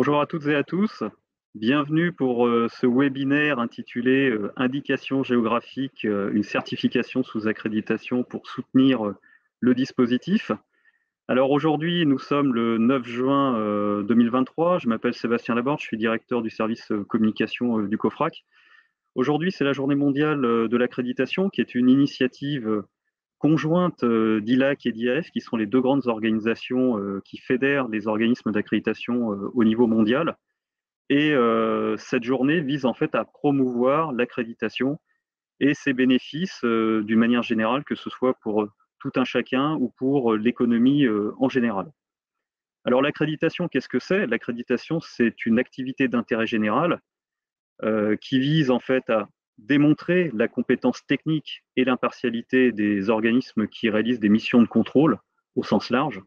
Bonjour à toutes et à tous. Bienvenue pour ce webinaire intitulé Indication géographique, une certification sous accréditation pour soutenir le dispositif. Alors aujourd'hui, nous sommes le 9 juin 2023. Je m'appelle Sébastien Laborde, je suis directeur du service communication du COFRAC. Aujourd'hui, c'est la journée mondiale de l'accréditation, qui est une initiative conjointe d'ILAC et d'IAF, qui sont les deux grandes organisations qui fédèrent les organismes d'accréditation au niveau mondial. Et cette journée vise en fait à promouvoir l'accréditation et ses bénéfices d'une manière générale, que ce soit pour tout un chacun ou pour l'économie en général. Alors l'accréditation, qu'est-ce que c'est? L'accréditation, c'est une activité d'intérêt général qui vise en fait à démontrer la compétence technique et l'impartialité des organismes qui réalisent des missions de contrôle au sens large.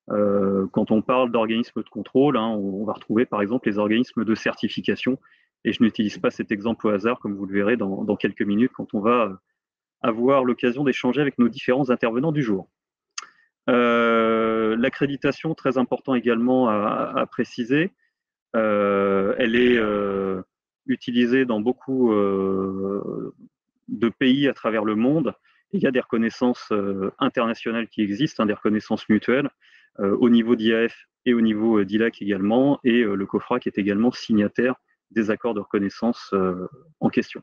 Quand on parle d'organismes de contrôle, on va retrouver par exemple les organismes de certification, et je n'utilise pas cet exemple au hasard, comme vous le verrez dans quelques minutes quand on va avoir l'occasion d'échanger avec nos différents intervenants du jour. L'accréditation, très important également à préciser, elle est utilisée dans beaucoup de pays à travers le monde. Il y a des reconnaissances internationales qui existent, des reconnaissances mutuelles au niveau d'IAF et au niveau d'ILAC également, et le COFRAC est également signataire des accords de reconnaissance en question.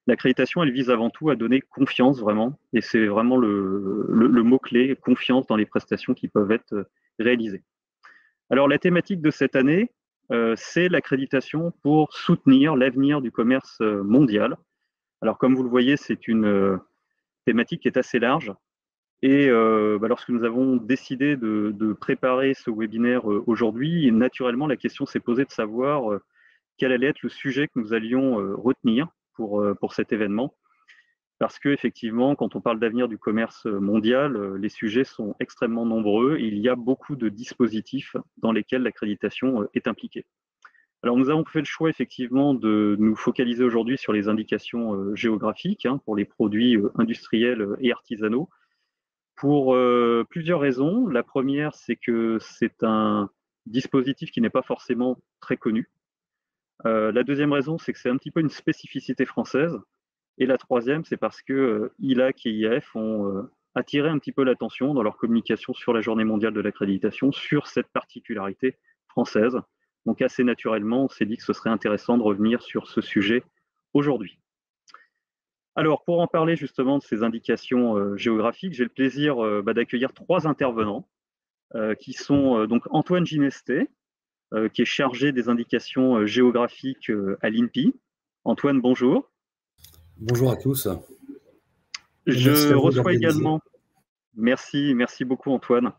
L'accréditation, elle vise avant tout à donner confiance vraiment, et c'est vraiment le mot-clé, confiance dans les prestations qui peuvent être réalisées. Alors la thématique de cette année, c'est l'accréditation pour soutenir l'avenir du commerce mondial. Alors comme vous le voyez, c'est une thématique qui est assez large. Et lorsque nous avons décidé de préparer ce webinaire aujourd'hui, naturellement, la question s'est posée de savoir quel allait être le sujet que nous allions retenir pour cet événement. Parce qu'effectivement, quand on parle d'avenir du commerce mondial, les sujets sont extrêmement nombreux et il y a beaucoup de dispositifs dans lesquels l'accréditation est impliquée. Alors nous avons fait le choix effectivement de nous focaliser aujourd'hui sur les indications géographiques pour les produits industriels et artisanaux, pour plusieurs raisons. La première, c'est que c'est un dispositif qui n'est pas forcément très connu. La deuxième raison, c'est que c'est un petit peu une spécificité française. Et la troisième, c'est parce que ILAC et IAF ont attiré un petit peu l'attention dans leur communication sur la Journée mondiale de l'accréditation sur cette particularité française. Donc assez naturellement, on s'est dit que ce serait intéressant de revenir sur ce sujet aujourd'hui. Alors, pour en parler justement de ces indications géographiques, j'ai le plaisir d'accueillir trois intervenants qui sont donc Antoine Ginesté, qui est chargé des indications géographiques à l'INPI. Antoine, bonjour. Bonjour à tous. Je reçois également, merci beaucoup Antoine.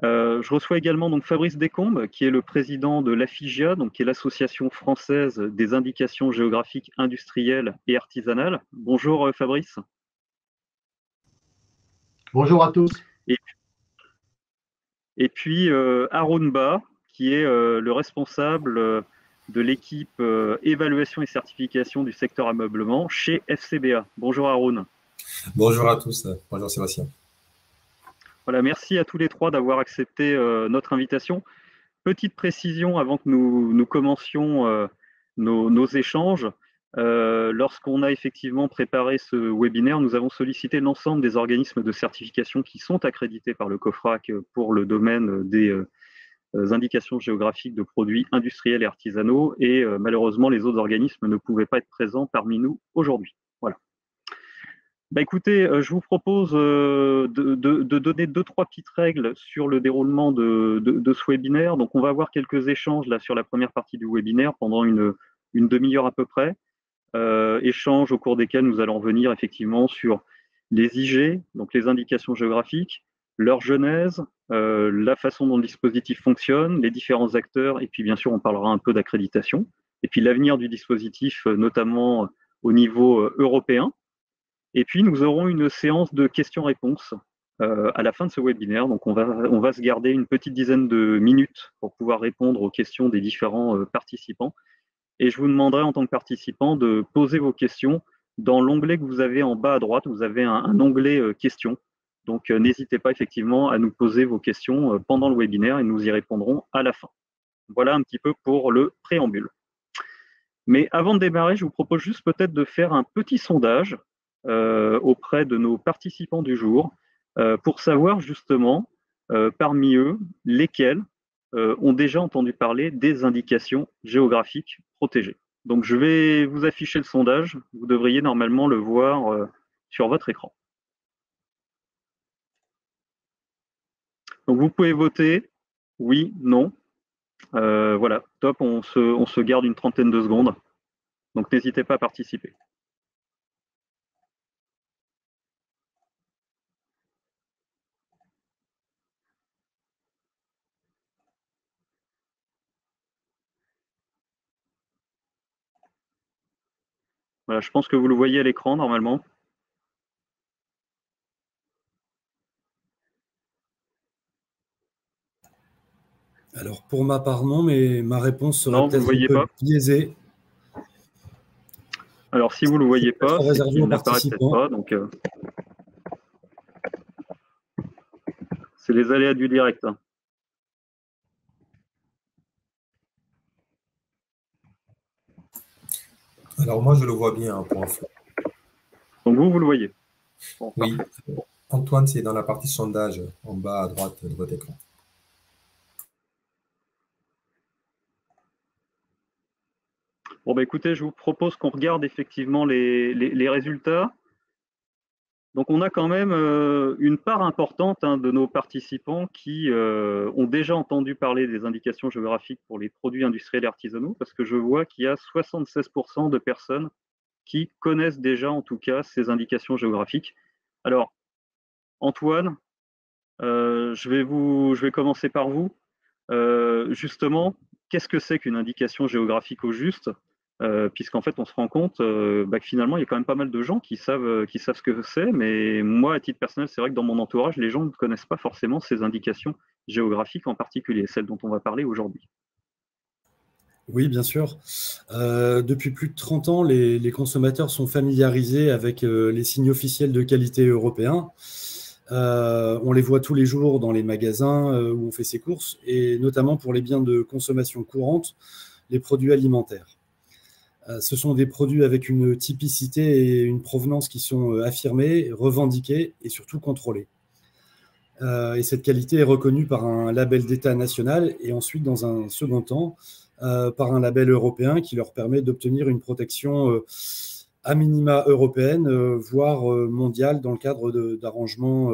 Je reçois également donc Fabrice Descombes, qui est le président de l'AFIGIA, donc qui est l'Association française des indications géographiques industrielles et artisanales. Bonjour Fabrice. Bonjour à tous. Et puis Haroun Ba, qui est le responsable de l'équipe évaluation et certification du secteur ameublement chez FCBA. Bonjour Haroun. Bonjour à tous. Bonjour Sébastien. Voilà, merci à tous les trois d'avoir accepté notre invitation. Petite précision avant que nous commencions nos échanges. Lorsqu'on a effectivement préparé ce webinaire, nous avons sollicité l'ensemble des organismes de certification qui sont accrédités par le COFRAC pour le domaine des indications géographiques de produits industriels et artisanaux, et malheureusement les autres organismes ne pouvaient pas être présents parmi nous aujourd'hui. Voilà. Écoutez, je vous propose de donner deux, trois petites règles sur le déroulement de ce webinaire. Donc, on va avoir quelques échanges là sur la première partie du webinaire pendant une demi-heure à peu près. Échanges au cours desquels nous allons revenir effectivement sur les IG, donc les indications géographiques, leur genèse, la façon dont le dispositif fonctionne, les différents acteurs, et puis bien sûr, on parlera un peu d'accréditation, et puis l'avenir du dispositif, notamment au niveau européen. Et puis, nous aurons une séance de questions-réponses à la fin de ce webinaire. Donc, on va se garder une petite dizaine de minutes pour pouvoir répondre aux questions des différents participants. Et je vous demanderai en tant que participant de poser vos questions dans l'onglet que vous avez en bas à droite. Vous avez un onglet questions. Donc, n'hésitez pas effectivement à nous poser vos questions pendant le webinaire et nous y répondrons à la fin. Voilà un petit peu pour le préambule. Mais avant de démarrer, je vous propose juste peut-être de faire un petit sondage auprès de nos participants du jour pour savoir justement parmi eux lesquels ont déjà entendu parler des indications géographiques protégées. Donc je vais vous afficher le sondage, vous devriez normalement le voir sur votre écran. Donc vous pouvez voter oui, non. Voilà, top, on se garde une trentaine de secondes. Donc n'hésitez pas à participer. Voilà, je pense que vous le voyez à l'écran normalement. Alors, pour ma part, non, mais ma réponse serait peut-être un peu biaisée. Alors, si vous ne le voyez pas, c'est qu'il n'apparaît peut-être pas. Donc, c'est les aléas du direct. Hein. Alors, moi, je le vois bien, pour info. Donc, vous le voyez. Bon, oui. Antoine, c'est dans la partie sondage, en bas à droite de votre écran. Bon, bah, écoutez, je vous propose qu'on regarde effectivement les résultats. Donc, on a quand même une part importante de nos participants qui ont déjà entendu parler des indications géographiques pour les produits industriels et artisanaux, parce que je vois qu'il y a 76% de personnes qui connaissent déjà, en tout cas, ces indications géographiques. Alors, Antoine, je vais commencer par vous. Justement, qu'est-ce que c'est qu'une indication géographique au juste puisqu'en fait, on se rend compte que finalement, il y a quand même pas mal de gens qui savent ce que c'est, mais moi, à titre personnel, c'est vrai que dans mon entourage, les gens ne connaissent pas forcément ces indications géographiques en particulier, celles dont on va parler aujourd'hui. Oui, bien sûr. Depuis plus de 30 ans, les consommateurs sont familiarisés avec les signes officiels de qualité européens. On les voit tous les jours dans les magasins où on fait ses courses, et notamment pour les biens de consommation courante, les produits alimentaires. Ce sont des produits avec une typicité et une provenance qui sont affirmées, revendiquées et surtout contrôlées. Et cette qualité est reconnue par un label d'État national et ensuite, dans un second temps, par un label européen qui leur permet d'obtenir une protection à minima européenne, voire mondiale, dans le cadre d'arrangements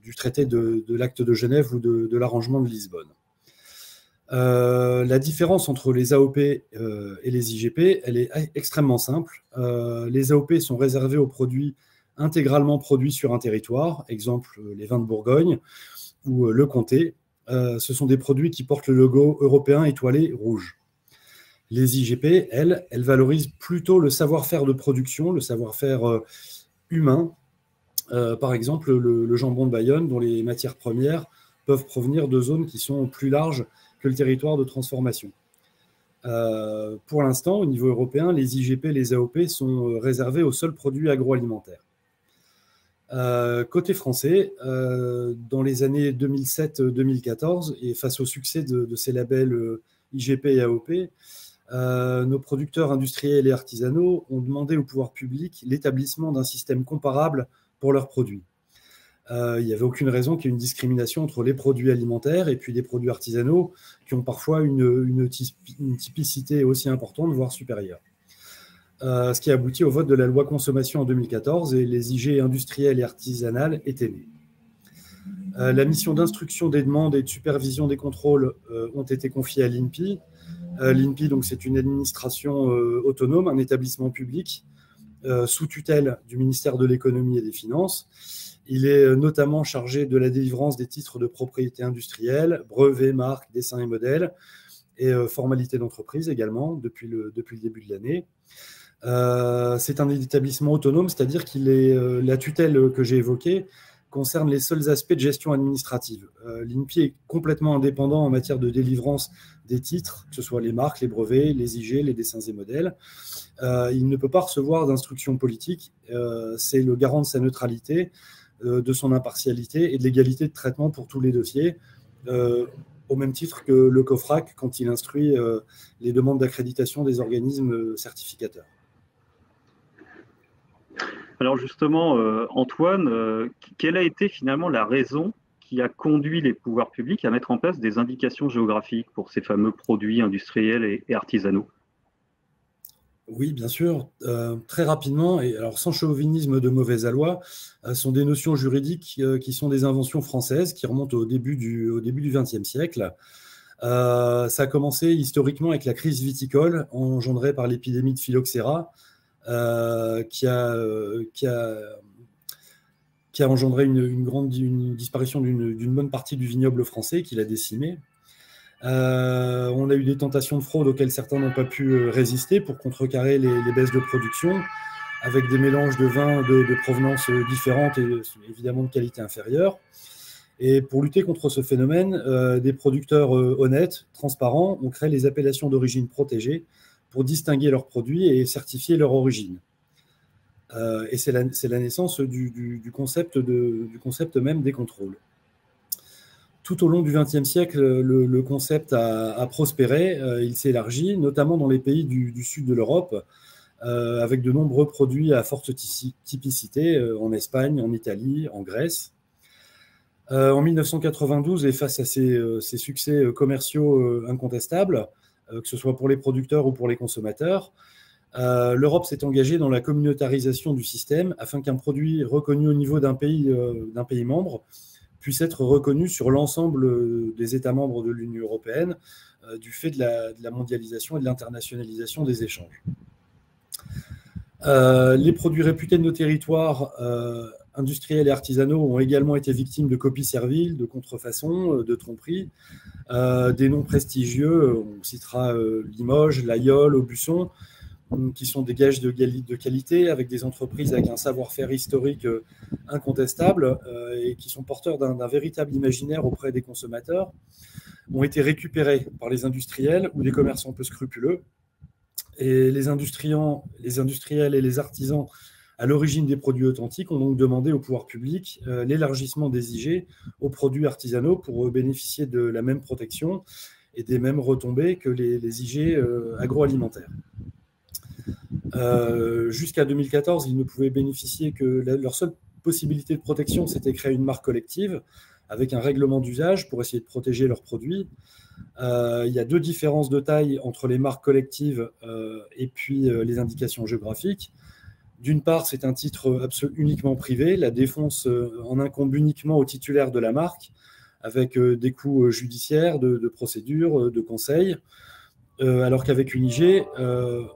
du traité de l'acte de Genève ou de l'arrangement de Lisbonne. La différence entre les AOP et les IGP, elle est extrêmement simple. Les AOP sont réservés aux produits intégralement produits sur un territoire, exemple les vins de Bourgogne ou le comté. Ce sont des produits qui portent le logo européen étoilé rouge. Les IGP, elles valorisent plutôt le savoir-faire de production, le savoir-faire humain. Par exemple, le jambon de Bayonne, dont les matières premières peuvent provenir de zones qui sont plus larges que le territoire de transformation. Pour l'instant, au niveau européen, les IGP, les AOP sont réservés aux seuls produits agroalimentaires. Côté français, dans les années 2007-2014, et face au succès de ces labels IGP et AOP, nos producteurs industriels et artisanaux ont demandé au pouvoir public l'établissement d'un système comparable pour leurs produits. Il n'y avait aucune raison qu'il y ait une discrimination entre les produits alimentaires et puis des produits artisanaux qui ont parfois une typicité aussi importante, voire supérieure. Ce qui a abouti au vote de la loi consommation en 2014 et les IG industrielles et artisanales étaient nées. La mission d'instruction des demandes et de supervision des contrôles ont été confiées à l'INPI. L'INPI, donc, c'est une administration autonome, un établissement public sous tutelle du ministère de l'économie et des finances. Il est notamment chargé de la délivrance des titres de propriété industrielle, brevets, marques, dessins et modèles, et formalités d'entreprise également depuis le début de l'année. C'est un établissement autonome, c'est-à-dire qu'il est la tutelle que j'ai évoquée concerne les seuls aspects de gestion administrative. L'INPI est complètement indépendant en matière de délivrance des titres, que ce soit les marques, les brevets, les IG, les dessins et modèles. Il ne peut pas recevoir d'instructions politiques. C'est le garant de sa neutralité, de son impartialité et de l'égalité de traitement pour tous les dossiers. au même titre que le COFRAC quand il instruit les demandes d'accréditation des organismes certificateurs. Alors justement, Antoine, quelle a été finalement la raison qui a conduit les pouvoirs publics à mettre en place des indications géographiques pour ces fameux produits industriels et artisanaux? Oui, bien sûr. Très rapidement, et alors sans chauvinisme de mauvais aloi, sont des notions juridiques qui sont des inventions françaises qui remontent au début du XXe siècle. Ça a commencé historiquement avec la crise viticole engendrée par l'épidémie de phylloxéra, qui a engendré une disparition d'une bonne partie du vignoble français, qui l'a décimé. On a eu des tentations de fraude auxquelles certains n'ont pas pu résister pour contrecarrer les baisses de production, avec des mélanges de vins de provenance différentes et évidemment de qualité inférieure. Et pour lutter contre ce phénomène, des producteurs honnêtes, transparents, ont créé les appellations d'origine protégée pour distinguer leurs produits et certifier leur origine. Et c'est la naissance du concept même des contrôles. Tout au long du XXe siècle, le concept a prospéré, il s'est élargi, notamment dans les pays du sud de l'Europe, avec de nombreux produits à forte typicité, en Espagne, en Italie, en Grèce. En 1992, et face à ces succès commerciaux incontestables, que ce soit pour les producteurs ou pour les consommateurs, l'Europe s'est engagée dans la communautarisation du système afin qu'un produit reconnu au niveau d'un pays membre puisse être reconnu sur l'ensemble des États membres de l'Union européenne du fait de la mondialisation et de l'internationalisation des échanges. Les produits réputés de nos territoires industriels et artisanaux ont également été victimes de copies serviles, de contrefaçons, de tromperies. Des noms prestigieux, on citera Limoges, l'Aïol, Aubusson, qui sont des gages de qualité avec des entreprises avec un savoir-faire historique incontestable et qui sont porteurs d'un véritable imaginaire auprès des consommateurs, ont été récupérés par les industriels ou des commerçants peu scrupuleux. Et les industriels et les artisans à l'origine des produits authentiques ont donc demandé au pouvoir public l'élargissement des IG aux produits artisanaux pour bénéficier de la même protection et des mêmes retombées que les IG agroalimentaires. Jusqu'à 2014, ils ne pouvaient bénéficier que leur seule possibilité de protection, c'était créer une marque collective avec un règlement d'usage pour essayer de protéger leurs produits. Il y a deux différences de taille entre les marques collectives et puis les indications géographiques. D'une part, c'est un titre uniquement privé. La défense en incombe uniquement au titulaire de la marque, avec des coûts judiciaires, de procédures, de conseils. Alors qu'avec une IG,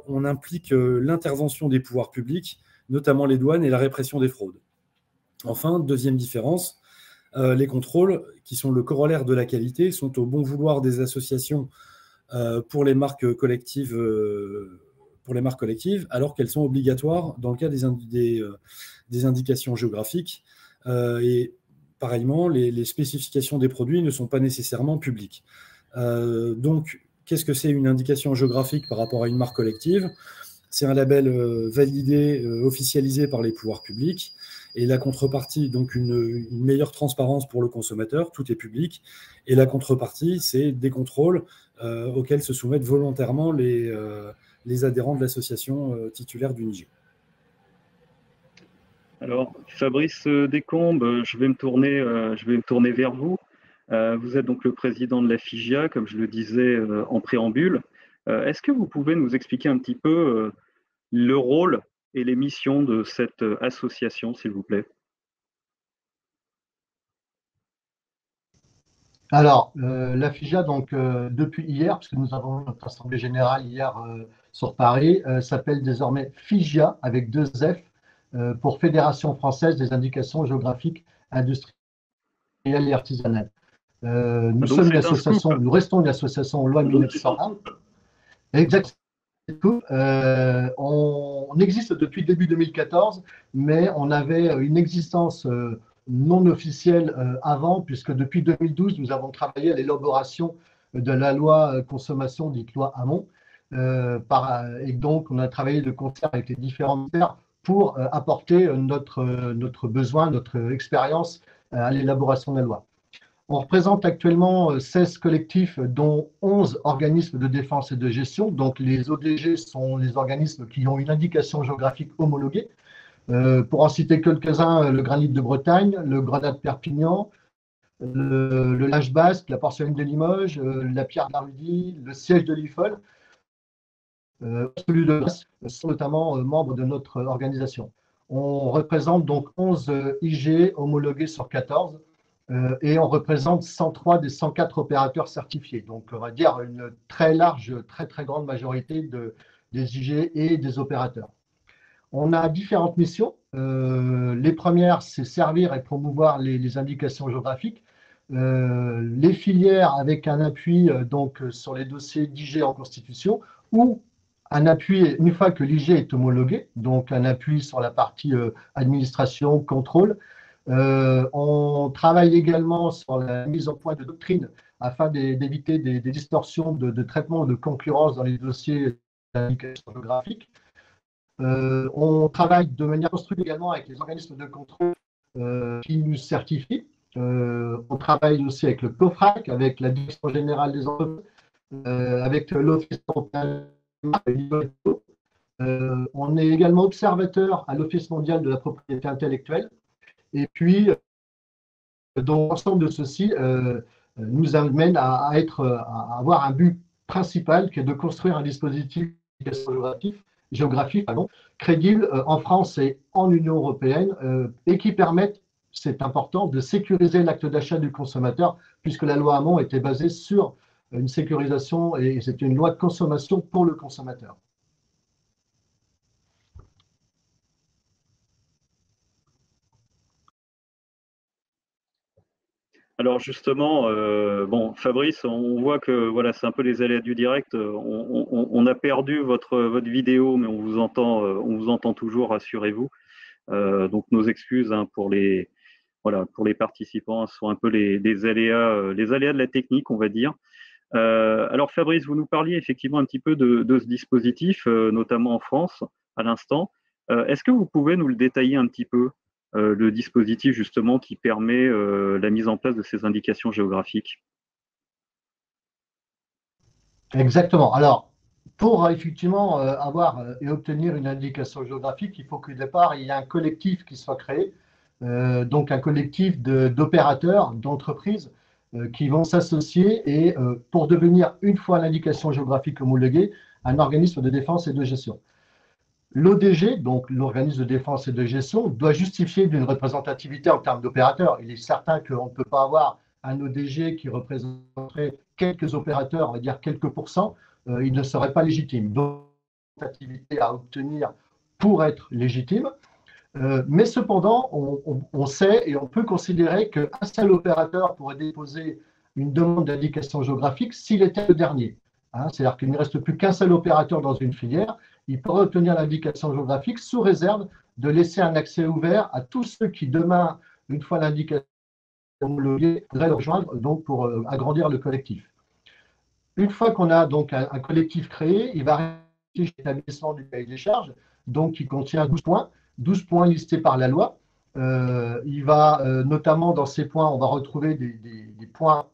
on implique l'intervention des pouvoirs publics, notamment les douanes et la répression des fraudes. Enfin, deuxième différence, les contrôles, qui sont le corollaire de la qualité, sont au bon vouloir des associations pour les marques collectives, alors qu'elles sont obligatoires dans le cas des indications géographiques. Et pareillement, les spécifications des produits ne sont pas nécessairement publiques. Donc, qu'est-ce que c'est une indication géographique par rapport à une marque collective? C'est un label validé, officialisé par les pouvoirs publics. Et la contrepartie, donc une meilleure transparence pour le consommateur, tout est public. Et la contrepartie, c'est des contrôles auxquels se soumettent volontairement les adhérents de l'association titulaire d'une IG. Alors, Fabrice Descombes, je vais me tourner vers vous. Vous êtes donc le président de la FIGIA, comme je le disais en préambule. Est-ce que vous pouvez nous expliquer un petit peu le rôle et les missions de cette association, s'il vous plaît? Alors, la FIGIA, donc, depuis hier, puisque nous avons notre assemblée générale hier sur Paris, s'appelle désormais FIGIA, avec 2 F, pour Fédération française des indications géographiques industrielles et artisanales. Nous sommes une association, nous restons une association en loi 1901. Exactement. On existe depuis début 2014, mais on avait une existence non officielle avant, puisque depuis 2012, nous avons travaillé à l'élaboration de la loi consommation, dite loi Hamon. Et donc, on a travaillé de concert avec les différents ministères pour apporter notre besoin, notre expérience à l'élaboration de la loi. On représente actuellement 16 collectifs, dont 11 organismes de défense et de gestion. Donc, les ODG sont les organismes qui ont une indication géographique homologuée. Pour en citer quelques-uns, le granit de Bretagne, le grenat de Perpignan, le Lage Basque, la porcelaine de Limoges, la pierre d'Arudi, le siège de l'IFOL, celui de Grasse, sont notamment membres de notre organisation. On représente donc 11 IG homologués sur 14 et on représente 103 des 104 opérateurs certifiés. Donc, on va dire une très large, très grande majorité des IG et des opérateurs. On a différentes missions. Les premières, c'est servir et promouvoir les indications géographiques. Les filières avec un appui donc, sur les dossiers d'IG en constitution ou un appui une fois que l'IG est homologué, donc un appui sur la partie administration, contrôle. On travaille également sur la mise en point de doctrine afin d'éviter des distorsions de traitement de concurrence dans les dossiers d'indication géographique. On travaille de manière construite également avec les organismes de contrôle qui nous certifient. On travaille aussi avec le COFRAC, avec la Direction générale des entreprises, avec l'Office européen. On est également observateur à l'Office mondial de la propriété intellectuelle. Et puis, donc, l'ensemble de ceci nous amène à avoir un but principal qui est de construire un dispositif géographique crédible en France et en Union européenne et qui permette, c'est important, de sécuriser l'acte d'achat du consommateur puisque la loi Hamon était basée sur une sécurisation et c'est une loi de consommation pour le consommateur. Alors justement, bon, Fabrice, on voit que voilà, c'est un peu les aléas du direct. On a perdu votre vidéo, mais on vous entend toujours, rassurez-vous. Donc nos excuses hein, pour les participants, ce sont un peu les aléas de la technique, on va dire. Alors Fabrice, vous nous parliez effectivement un petit peu de ce dispositif, notamment en France, à l'instant. Est-ce que vous pouvez nous le détailler un petit peu, le dispositif justement qui permet la mise en place de ces indications géographiques? Exactement. Alors, pour effectivement avoir et obtenir une indication géographique, il faut qu'au départ, il y ait un collectif qui soit créé, donc un collectif d'opérateurs, d'entreprises qui vont s'associer et pour devenir, une fois l'indication géographique homologuée, un organisme de défense et de gestion. L'ODG, donc l'organisme de défense et de gestion, doit justifier d'une représentativité en termes d'opérateurs. Il est certain qu'on ne peut pas avoir un ODG qui représenterait quelques opérateurs, on va dire quelques pourcents, il ne serait pas légitime. Donc, représentativité à obtenir pour être légitime. Mais cependant, on sait et on peut considérer qu'un seul opérateur pourrait déposer une demande d'indication géographique s'il était le dernier. Hein, c'est-à-dire qu'il ne reste plus qu'un seul opérateur dans une filière. Il pourrait obtenir l'indication géographique sous réserve de laisser un accès ouvert à tous ceux qui, demain, une fois l'indication homologuée, voudraient le rejoindre donc pour agrandir le collectif. Une fois qu'on a donc un collectif créé, il va réaliser l'établissement du cahier des charges, donc qui contient 12 points listés par la loi. Il va notamment dans ces points, on va retrouver des points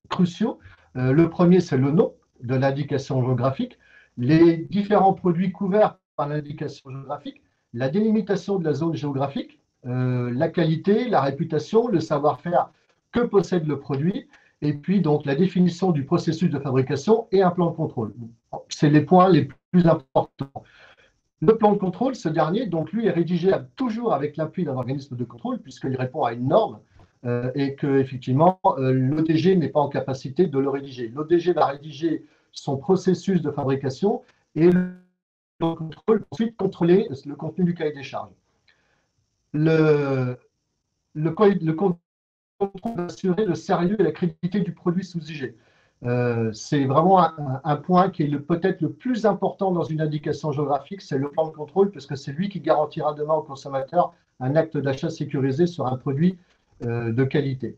cruciaux. Le premier, c'est le nom de l'indication géographique, les différents produits couverts par l'indication géographique, la délimitation de la zone géographique, la qualité, la réputation, le savoir-faire que possède le produit, et puis donc la définition du processus de fabrication et un plan de contrôle. C'est les points les plus importants. Le plan de contrôle, ce dernier, donc lui est rédigé toujours avec l'appui d'un organisme de contrôle puisqu'il répond à une norme et que effectivement l'ODG n'est pas en capacité de le rédiger. L'ODG va rédiger son processus de fabrication et le contrôle va ensuite contrôler le contenu du cahier des charges. Le contrôle va assurer le sérieux et la crédibilité du produit sous IG. C'est vraiment un point qui est peut-être le plus important dans une indication géographique, c'est le plan de contrôle, parce que c'est lui qui garantira demain au consommateur un acte d'achat sécurisé sur un produit de qualité.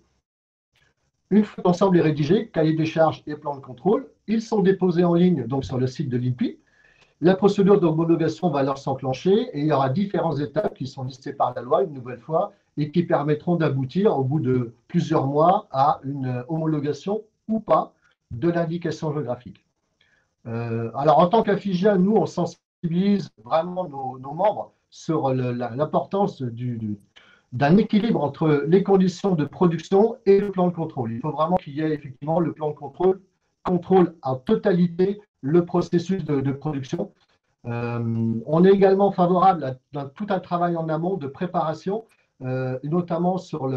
Une fois que l'ensemble est rédigé, cahier des charges et plan de contrôle, ils sont déposés en ligne donc sur le site de l'INPI. La procédure d'homologation va alors s'enclencher et il y aura différentes étapes qui sont listées par la loi une nouvelle fois et qui permettront d'aboutir au bout de plusieurs mois à une homologation ou pas de l'indication géographique. Alors, en tant qu'AFIGIA, nous, on sensibilise vraiment nos membres sur l'importance d'un équilibre entre les conditions de production et le plan de contrôle. Il faut vraiment qu'il y ait effectivement le plan de contrôle en totalité le processus de production. On est également favorable à tout un travail en amont de préparation, notamment sur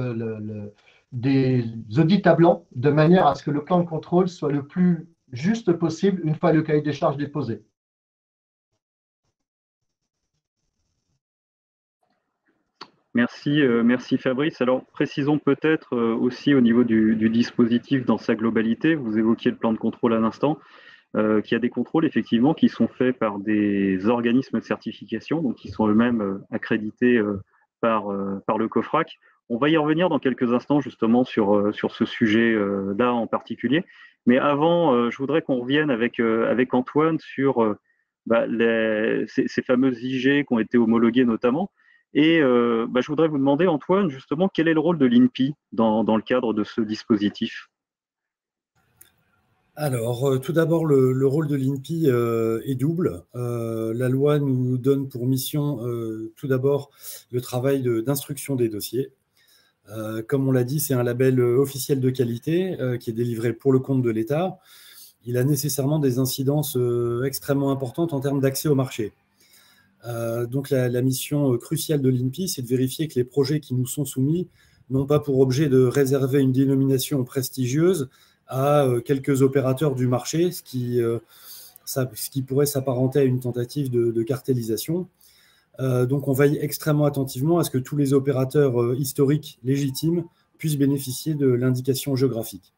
des audits à blanc, de manière à ce que le plan de contrôle soit le plus juste possible une fois le cahier des charges déposé. Merci, merci Fabrice. Alors, précisons peut-être aussi au niveau du dispositif dans sa globalité, vous évoquiez le plan de contrôle à l'instant, qu'il y a des contrôles effectivement qui sont faits par des organismes de certification, donc qui sont eux-mêmes accrédités par le COFRAC. On va y revenir dans quelques instants justement sur ce sujet-là en particulier. Mais avant, je voudrais qu'on revienne avec Antoine sur ces fameuses IG qui ont été homologuées notamment. Et je voudrais vous demander, Antoine, justement, quel est le rôle de l'INPI dans le cadre de ce dispositif? Alors, tout d'abord, le rôle de l'INPI est double. La loi nous donne pour mission, tout d'abord, le travail d'instruction des dossiers. Comme on l'a dit, c'est un label officiel de qualité qui est délivré pour le compte de l'État. Il a nécessairement des incidences extrêmement importantes en termes d'accès au marché. Donc la mission cruciale de l'INPI, c'est de vérifier que les projets qui nous sont soumis n'ont pas pour objet de réserver une dénomination prestigieuse à quelques opérateurs du marché, ce qui pourrait s'apparenter à une tentative de cartélisation. Donc on veille extrêmement attentivement à ce que tous les opérateurs historiques légitimes puissent bénéficier de l'indication géographique.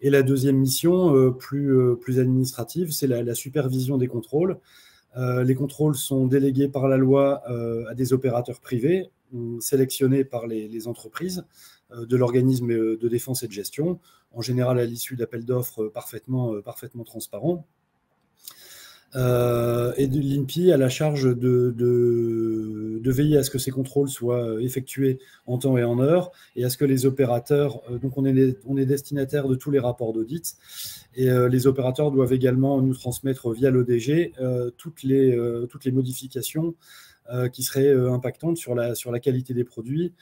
Et la deuxième mission, plus administrative, c'est la supervision des contrôles. Les contrôles sont délégués par la loi à des opérateurs privés ou sélectionnés par les entreprises de l'organisme de défense et de gestion, en général à l'issue d'appels d'offres parfaitement transparents. Et l'INPI a la charge de veiller à ce que ces contrôles soient effectués en temps et en heure et à ce que les opérateurs, donc on est destinataire de tous les rapports d'audit, et les opérateurs doivent également nous transmettre via l'ODG toutes les modifications qui seraient impactantes sur la qualité des produits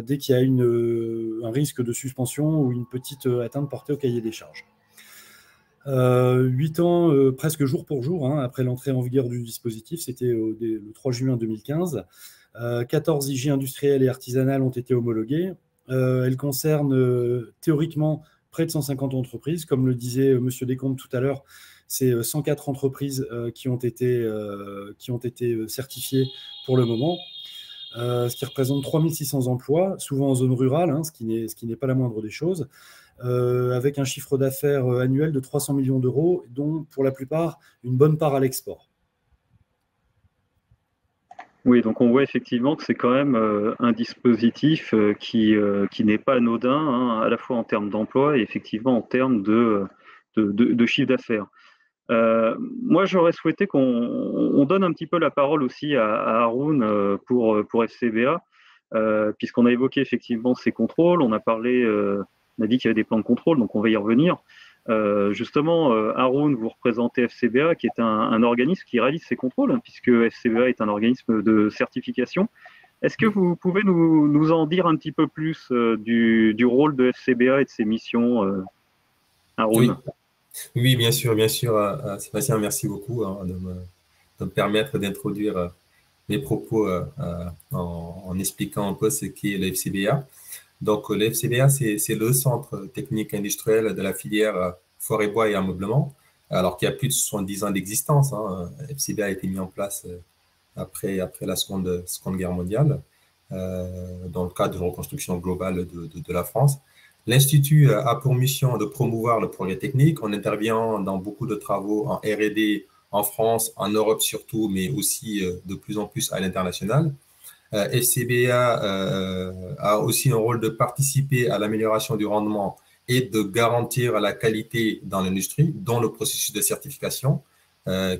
dès qu'il y a un risque de suspension ou une petite atteinte portée au cahier des charges. 8 ans, presque jour pour jour, après l'entrée en vigueur du dispositif, c'était le 3 juin 2015. 14 IG industrielles et artisanales ont été homologuées. Elles concernent théoriquement près de 150 entreprises. Comme le disait M. Descombes tout à l'heure, c'est 104 entreprises qui ont été certifiées pour le moment, ce qui représente 3600 emplois, souvent en zone rurale, ce qui n'est pas la moindre des choses. Avec un chiffre d'affaires annuel de 300 millions d'euros, dont pour la plupart une bonne part à l'export. Oui, donc on voit effectivement que c'est quand même un dispositif qui n'est pas anodin, à la fois en termes d'emploi et effectivement en termes de chiffre d'affaires. Moi, j'aurais souhaité qu'on donne un petit peu la parole aussi à Haroun pour FCBA, puisqu'on a évoqué effectivement ces contrôles, on a parlé... On a dit qu'il y avait des plans de contrôle, donc on va y revenir. Justement, Haroun, vous représentez FCBA, qui est un organisme qui réalise ces contrôles, puisque FCBA est un organisme de certification. Est-ce que vous pouvez nous en dire un petit peu plus du rôle de FCBA et de ses missions, Haroun? Oui, bien sûr. Sébastien, merci beaucoup de me permettre d'introduire mes propos en expliquant un peu ce qu'est le FCBA. Donc, le FCBA, c'est le centre technique industriel de la filière forêt, bois et ameublement, alors qu'il y a plus de 70 ans d'existence. FCBA a été mis en place après la Seconde Guerre mondiale, dans le cadre de la reconstruction globale de la France. L'Institut a pour mission de promouvoir le progrès technique. On intervient dans beaucoup de travaux en R&D en France, en Europe surtout, mais aussi de plus en plus à l'international. FCBA a aussi un rôle de participer à l'amélioration du rendement et de garantir la qualité dans l'industrie, dont le processus de certification,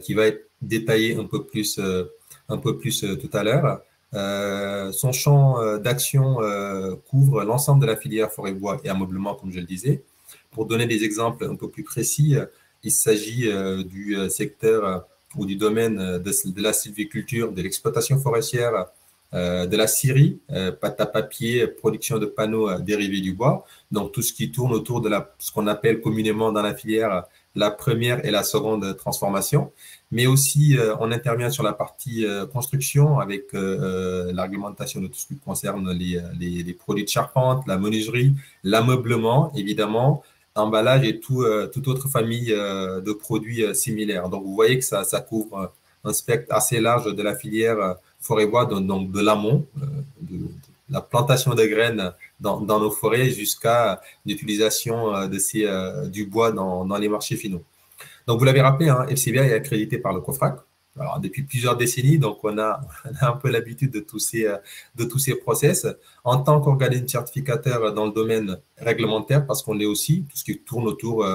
qui va être détaillé un peu plus tout à l'heure. Son champ d'action couvre l'ensemble de la filière forêt-bois et ameublement, comme je le disais. Pour donner des exemples un peu plus précis, il s'agit du secteur ou du domaine de la sylviculture, de l'exploitation forestière, de la scierie, pâte à papier, production de panneaux dérivés du bois, donc tout ce qui tourne autour de ce qu'on appelle communément dans la filière la première et la seconde transformation, mais aussi on intervient sur la partie construction avec l'argumentation de tout ce qui concerne les produits de charpente, la menuiserie, l'ameublement évidemment, emballage et toute autre famille de produits similaires. Donc vous voyez que ça couvre un spectre assez large de la filière forêt-bois, donc de l'amont, de la plantation de graines dans nos forêts jusqu'à l'utilisation du bois dans les marchés finaux. Donc, vous l'avez rappelé, hein, FCBA est accrédité par le COFRAC. Alors, depuis plusieurs décennies, donc on a un peu l'habitude de tous ces process. En tant qu'organisme certificateur dans le domaine réglementaire, parce qu'on l'est aussi, tout ce qui tourne autour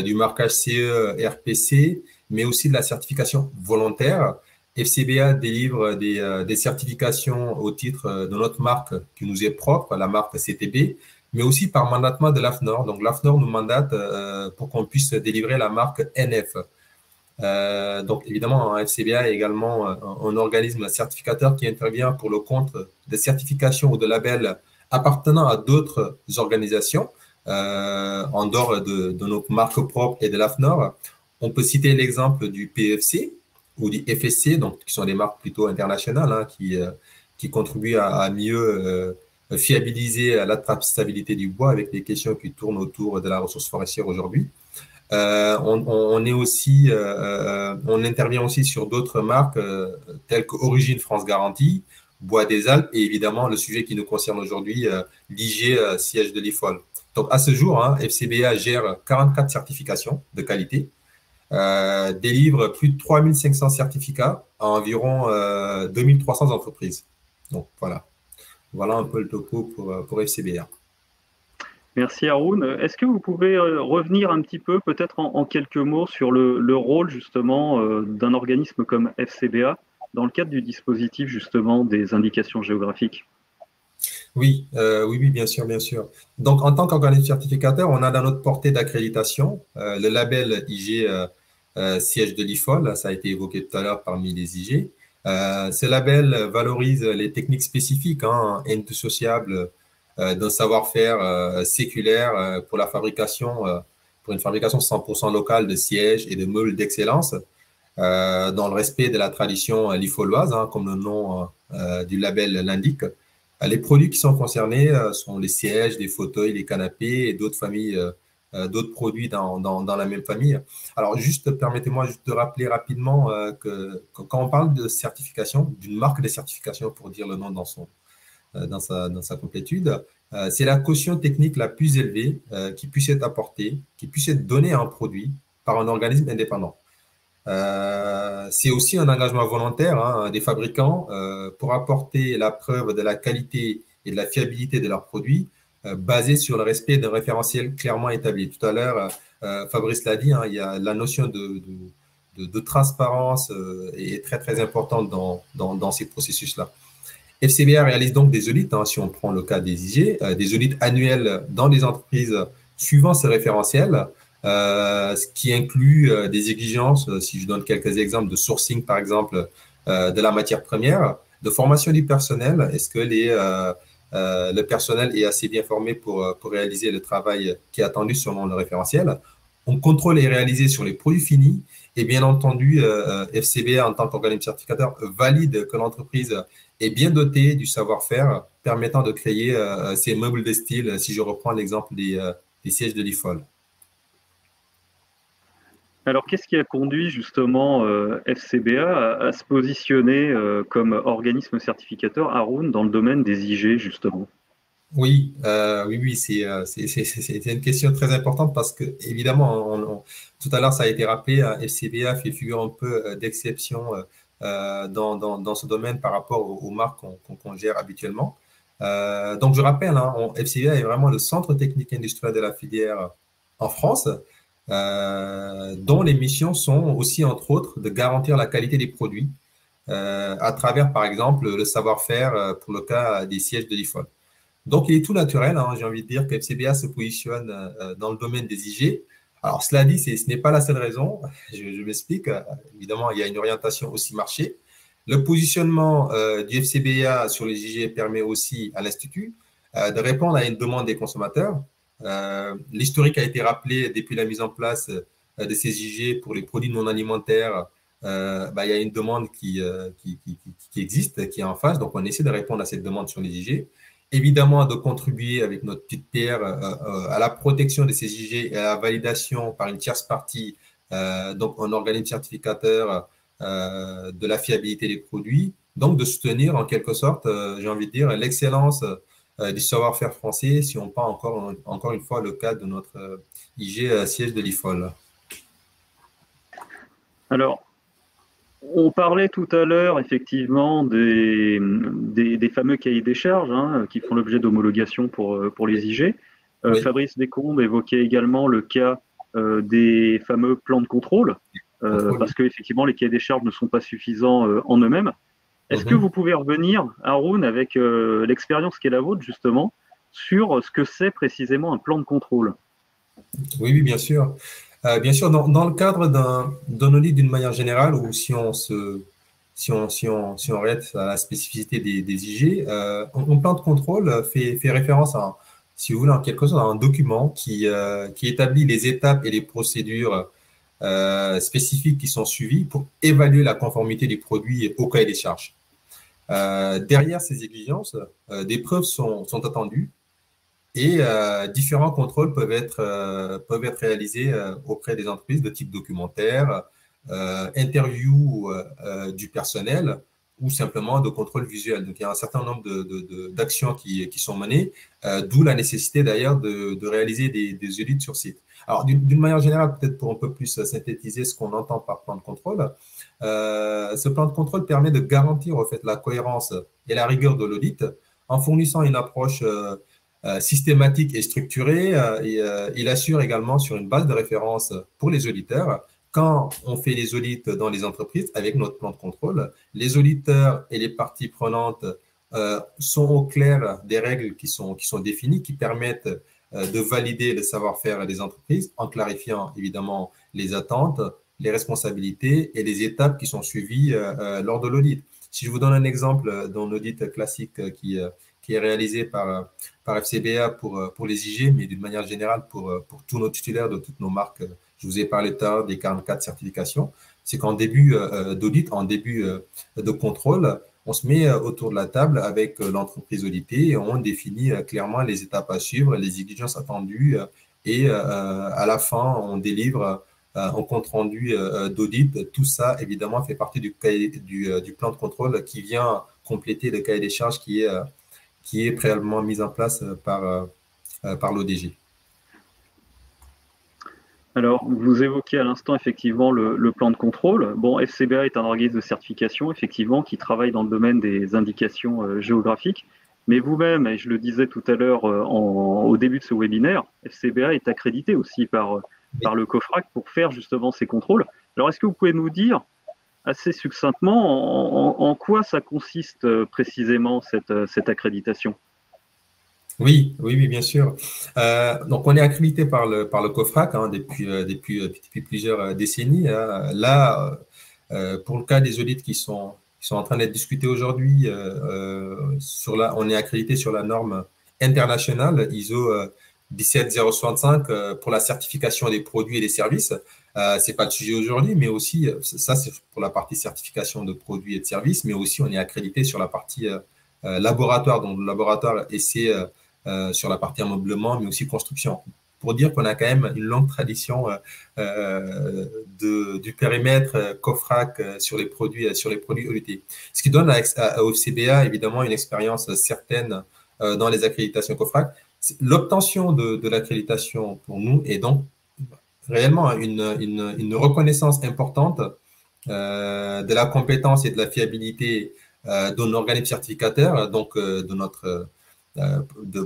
du marquage CE, RPC, mais aussi de la certification volontaire. FCBA délivre des certifications au titre de notre marque qui nous est propre, la marque CTB, mais aussi par mandatement de l'AFNOR. Donc, l'AFNOR nous mandate pour qu'on puisse délivrer la marque NF. Donc, évidemment, FCBA est également un organisme certificateur qui intervient pour le compte de certifications ou de labels appartenant à d'autres organisations en dehors de nos marques propres et de l'AFNOR. On peut citer l'exemple du PEFC ou du FSC, donc, qui sont des marques plutôt internationales hein, qui contribuent à mieux fiabiliser la traçabilité du bois avec les questions qui tournent autour de la ressource forestière aujourd'hui. On intervient aussi sur d'autres marques telles que Origine France Garantie, Bois des Alpes et évidemment le sujet qui nous concerne aujourd'hui, l'IG siège de l'IFOL. Donc à ce jour, hein, FCBA gère 44 certifications de qualité, délivre plus de 3500 certificats à environ 2300 entreprises. Donc voilà un peu le topo pour FCBA. Merci Haroun. Est-ce que vous pouvez revenir un petit peu, peut-être en quelques mots, sur le rôle justement d'un organisme comme FCBA dans le cadre du dispositif justement des indications géographiques? Oui, bien sûr, bien sûr. Donc, en tant qu'organisme certificateur, on a dans notre portée d'accréditation le label IG siège de l'IFOL, ça a été évoqué tout à l'heure parmi les IG. Ce label valorise les techniques spécifiques, hein, indissociables d'un savoir-faire séculaire pour la fabrication, pour une fabrication 100% locale de sièges et de meubles d'excellence, dans le respect de la tradition lifoloise, hein, comme le nom du label l'indique. Les produits qui sont concernés sont les sièges, les fauteuils, les canapés et d'autres familles, d'autres produits dans la même famille. Alors, permettez-moi de rappeler rapidement que quand on parle de certification, d'une marque de certification, pour dire le nom dans sa complétude, c'est la caution technique la plus élevée qui puisse être apportée, qui puisse être donnée à un produit par un organisme indépendant. C'est aussi un engagement volontaire hein, des fabricants pour apporter la preuve de la qualité et de la fiabilité de leurs produits basé sur le respect d'un référentiel clairement établi. Tout à l'heure, Fabrice l'a dit, hein, il y a la notion de transparence est très, très importante dans ces processus-là. FCBA réalise donc des audits, hein, si on prend le cas des IG, des audits annuels dans les entreprises suivant ce référentiel, ce qui inclut des exigences, si je donne quelques exemples de sourcing, par exemple, de la matière première, de formation du personnel. Est-ce que le personnel est assez bien formé pour réaliser le travail qui est attendu selon le référentiel? Un contrôle est réalisé sur les produits finis et bien entendu, FCBA en tant qu'organisme certificateur valide que l'entreprise est bien dotée du savoir-faire permettant de créer ces meubles de style, si je reprends l'exemple des sièges de l'IFOL. Alors, qu'est-ce qui a conduit justement FCBA à se positionner comme organisme certificateur, Haroun, dans le domaine des IG, justement? Oui, c'est une question très importante parce que, évidemment, tout à l'heure, ça a été rappelé, FCBA fait figure un peu d'exception dans ce domaine par rapport aux marques qu'on gère habituellement. Donc, je rappelle, hein, FCBA est vraiment le centre technique industriel de la filière en France, dont les missions sont aussi, entre autres, de garantir la qualité des produits, à travers, par exemple, le savoir-faire pour le cas des sièges de l'IFOL. Donc, il est tout naturel, hein, j'ai envie de dire que FCBA se positionne dans le domaine des IG. Alors, cela dit, ce n'est pas la seule raison. Je m'explique. Évidemment, il y a une orientation aussi marché. Le positionnement du FCBA sur les IG permet aussi à l'Institut de répondre à une demande des consommateurs. L'historique a été rappelé depuis la mise en place de ces IG pour les produits non alimentaires. Il y a une demande qui existe, qui est en face. Donc, on essaie de répondre à cette demande sur les IG. Évidemment, de contribuer avec notre petite pierre à la protection de ces IG et à la validation par une tierce partie, donc un organisme certificateur de la fiabilité des produits. Donc, de soutenir en quelque sorte, j'ai envie de dire, l'excellence du savoir-faire français, si on prend encore une fois le cas de notre IG siège de l'IFOL. Alors, on parlait tout à l'heure effectivement des fameux cahiers des charges hein, qui font l'objet d'homologation pour les IG. Oui. Fabrice Descombes évoquait également le cas des fameux plans de contrôle, parce que effectivement les cahiers des charges ne sont pas suffisants en eux-mêmes. Est-ce que vous pouvez revenir, Haroun, avec l'expérience qui est la vôtre justement, sur ce que c'est précisément un plan de contrôle? Oui, bien sûr. Bien sûr, dans le cadre d'un audit d'une manière générale, ou si on reste à la spécificité des IG, un plan de contrôle fait référence à, si vous voulez, en quelque sorte, à un document qui établit les étapes et les procédures spécifiques qui sont suivies pour évaluer la conformité des produits au cahier des charges. Derrière ces exigences, des preuves sont attendues. Et différents contrôles peuvent être réalisés auprès des entreprises de type documentaire, interview du personnel ou simplement de contrôle visuel. Donc, il y a un certain nombre d'actions qui sont menées, d'où la nécessité d'ailleurs de réaliser des audits sur site. Alors, d'une manière générale, peut-être pour un peu plus synthétiser ce qu'on entend par plan de contrôle, ce plan de contrôle permet de garantir en fait la cohérence et la rigueur de l'audit en fournissant une approche systématique et structurée. Il assure également sur une base de référence pour les auditeurs. Quand on fait les audits dans les entreprises avec notre plan de contrôle, les auditeurs et les parties prenantes sont au clair des règles qui sont définies, qui permettent de valider le savoir-faire des entreprises en clarifiant évidemment les attentes, les responsabilités et les étapes qui sont suivies lors de l'audit. Si je vous donne un exemple d'un audit classique qui est réalisé par FCBA pour les IG, mais d'une manière générale pour tous nos titulaires de toutes nos marques. Je vous ai parlé tout à l'heure des 44 certifications. C'est qu'en début d'audit, en début de contrôle, on se met autour de la table avec l'entreprise auditée et on définit clairement les étapes à suivre, les exigences attendues et à la fin, on délivre un compte rendu d'audit. Tout ça, évidemment, fait partie du plan de contrôle qui vient compléter le cahier des charges qui est préalablement mise en place par l'ODG. Alors, vous évoquiez à l'instant effectivement le plan de contrôle. Bon, FCBA est un organisme de certification, effectivement, qui travaille dans le domaine des indications géographiques. Mais vous-même, et je le disais tout à l'heure au début de ce webinaire, FCBA est accrédité aussi par le COFRAC pour faire justement ces contrôles. Alors, est-ce que vous pouvez nous dire assez succinctement en quoi ça consiste précisément cette accréditation? Oui, bien sûr. Donc, on est accrédité par le COFRAC hein, depuis plusieurs décennies. Là, pour le cas des audits qui sont en train d'être discutés aujourd'hui, on est accrédité sur la norme internationale ISO 17065 pour la certification des produits et des services. C'est pas le sujet aujourd'hui, mais aussi, ça c'est pour la partie certification de produits et de services, mais aussi on est accrédité sur la partie laboratoire, donc le laboratoire essai sur la partie ameublement, mais aussi construction. Pour dire qu'on a quand même une longue tradition du périmètre COFRAC sur les produits OUT. Ce qui donne au FCBA évidemment une expérience certaine dans les accréditations COFRAC. L'obtention de l'accréditation pour nous est donc réellement une reconnaissance importante de la compétence et de la fiabilité de nos organismes certificateurs, donc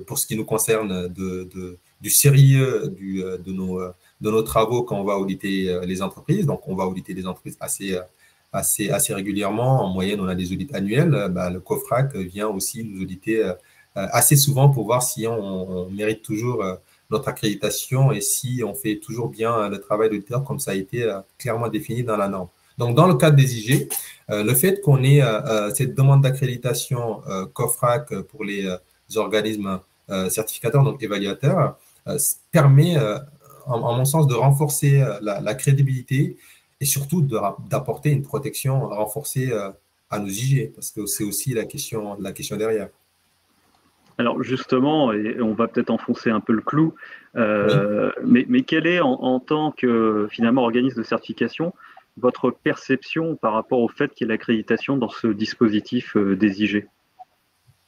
pour ce qui nous concerne du sérieux de nos travaux quand on va auditer les entreprises. Donc, on va auditer des entreprises assez régulièrement. En moyenne, on a des audits annuels. Le COFRAC vient aussi nous auditer assez souvent pour voir si on mérite toujours notre accréditation et si on fait toujours bien le travail d'auditeur comme ça a été clairement défini dans la norme. Donc, dans le cadre des IG, le fait qu'on ait cette demande d'accréditation COFRAC pour les organismes certificateurs, donc évaluateurs, permet, en mon sens, de renforcer la crédibilité et surtout d'apporter une protection renforcée à nos IG, parce que c'est aussi la question derrière. Alors justement, et on va peut-être enfoncer un peu le clou, Oui. mais quelle est en tant que finalement organisme de certification votre perception par rapport au fait qu'il y ait l'accréditation dans ce dispositif des IG?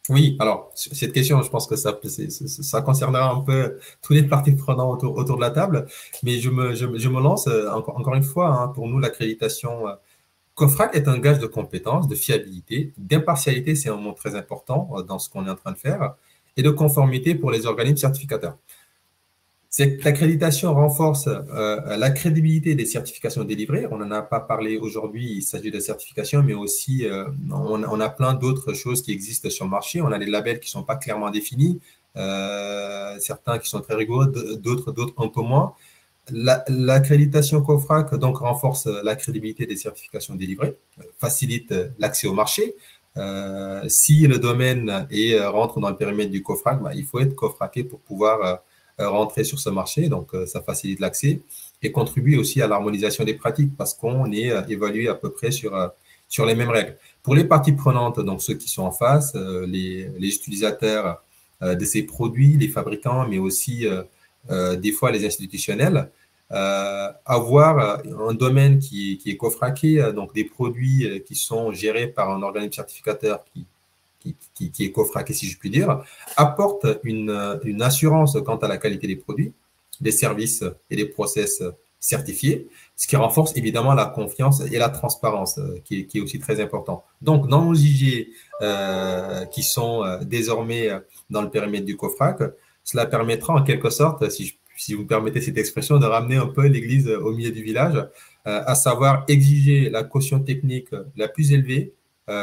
Oui, alors, cette question, je pense que ça concernera un peu tous les parties prenantes autour de la table, mais je me lance, encore une fois, hein, pour nous, l'accréditation COFRAC est un gage de compétence, de fiabilité, d'impartialité, c'est un mot très important dans ce qu'on est en train de faire, et de conformité pour les organismes certificateurs. Cette accréditation renforce la crédibilité des certifications délivrées. On n'en a pas parlé aujourd'hui, il s'agit de certification, mais aussi on a plein d'autres choses qui existent sur le marché. On a des labels qui ne sont pas clairement définis, certains qui sont très rigoureux, d'autres un peu moins. L'accréditation COFRAC donc renforce la crédibilité des certifications délivrées, facilite l'accès au marché. Si le domaine rentre dans le périmètre du COFRAC, il faut être COFRACé pour pouvoir rentrer sur ce marché, donc ça facilite l'accès et contribue aussi à l'harmonisation des pratiques parce qu'on est évalué à peu près sur les mêmes règles. Pour les parties prenantes, donc ceux qui sont en face, les utilisateurs de ces produits, les fabricants, mais aussi des fois les institutionnels, avoir un domaine qui est COFRACé, donc des produits qui sont gérés par un organisme certificateur qui est COFRACé, si je puis dire, apporte une assurance quant à la qualité des produits, des services et des process certifiés, ce qui renforce évidemment la confiance et la transparence, qui est aussi très important. Donc, dans nos IG qui sont désormais dans le périmètre du COFRAC, cela permettra en quelque sorte, si vous me permettez cette expression, de ramener un peu l'église au milieu du village, à savoir exiger la caution technique la plus élevée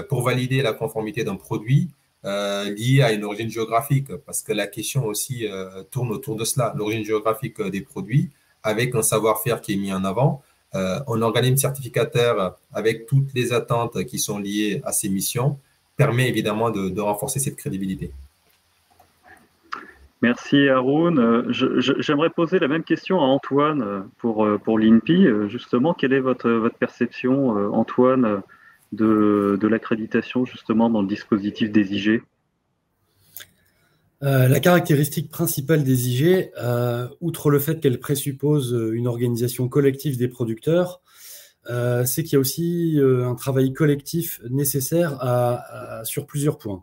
pour valider la conformité d'un produit lié à une origine géographique, parce que la question aussi tourne autour de cela, l'origine géographique des produits, avec un savoir-faire qui est mis en avant, un organisme certificateur avec toutes les attentes qui sont liées à ces missions, permet évidemment de renforcer cette crédibilité. Merci Haroun. J'aimerais poser la même question à Antoine pour l'INPI. Justement, quelle est votre perception, Antoine, de l'accréditation justement dans le dispositif des IG? La caractéristique principale des IG, outre le fait qu'elle présuppose une organisation collective des producteurs, c'est qu'il y a aussi un travail collectif nécessaire sur plusieurs points,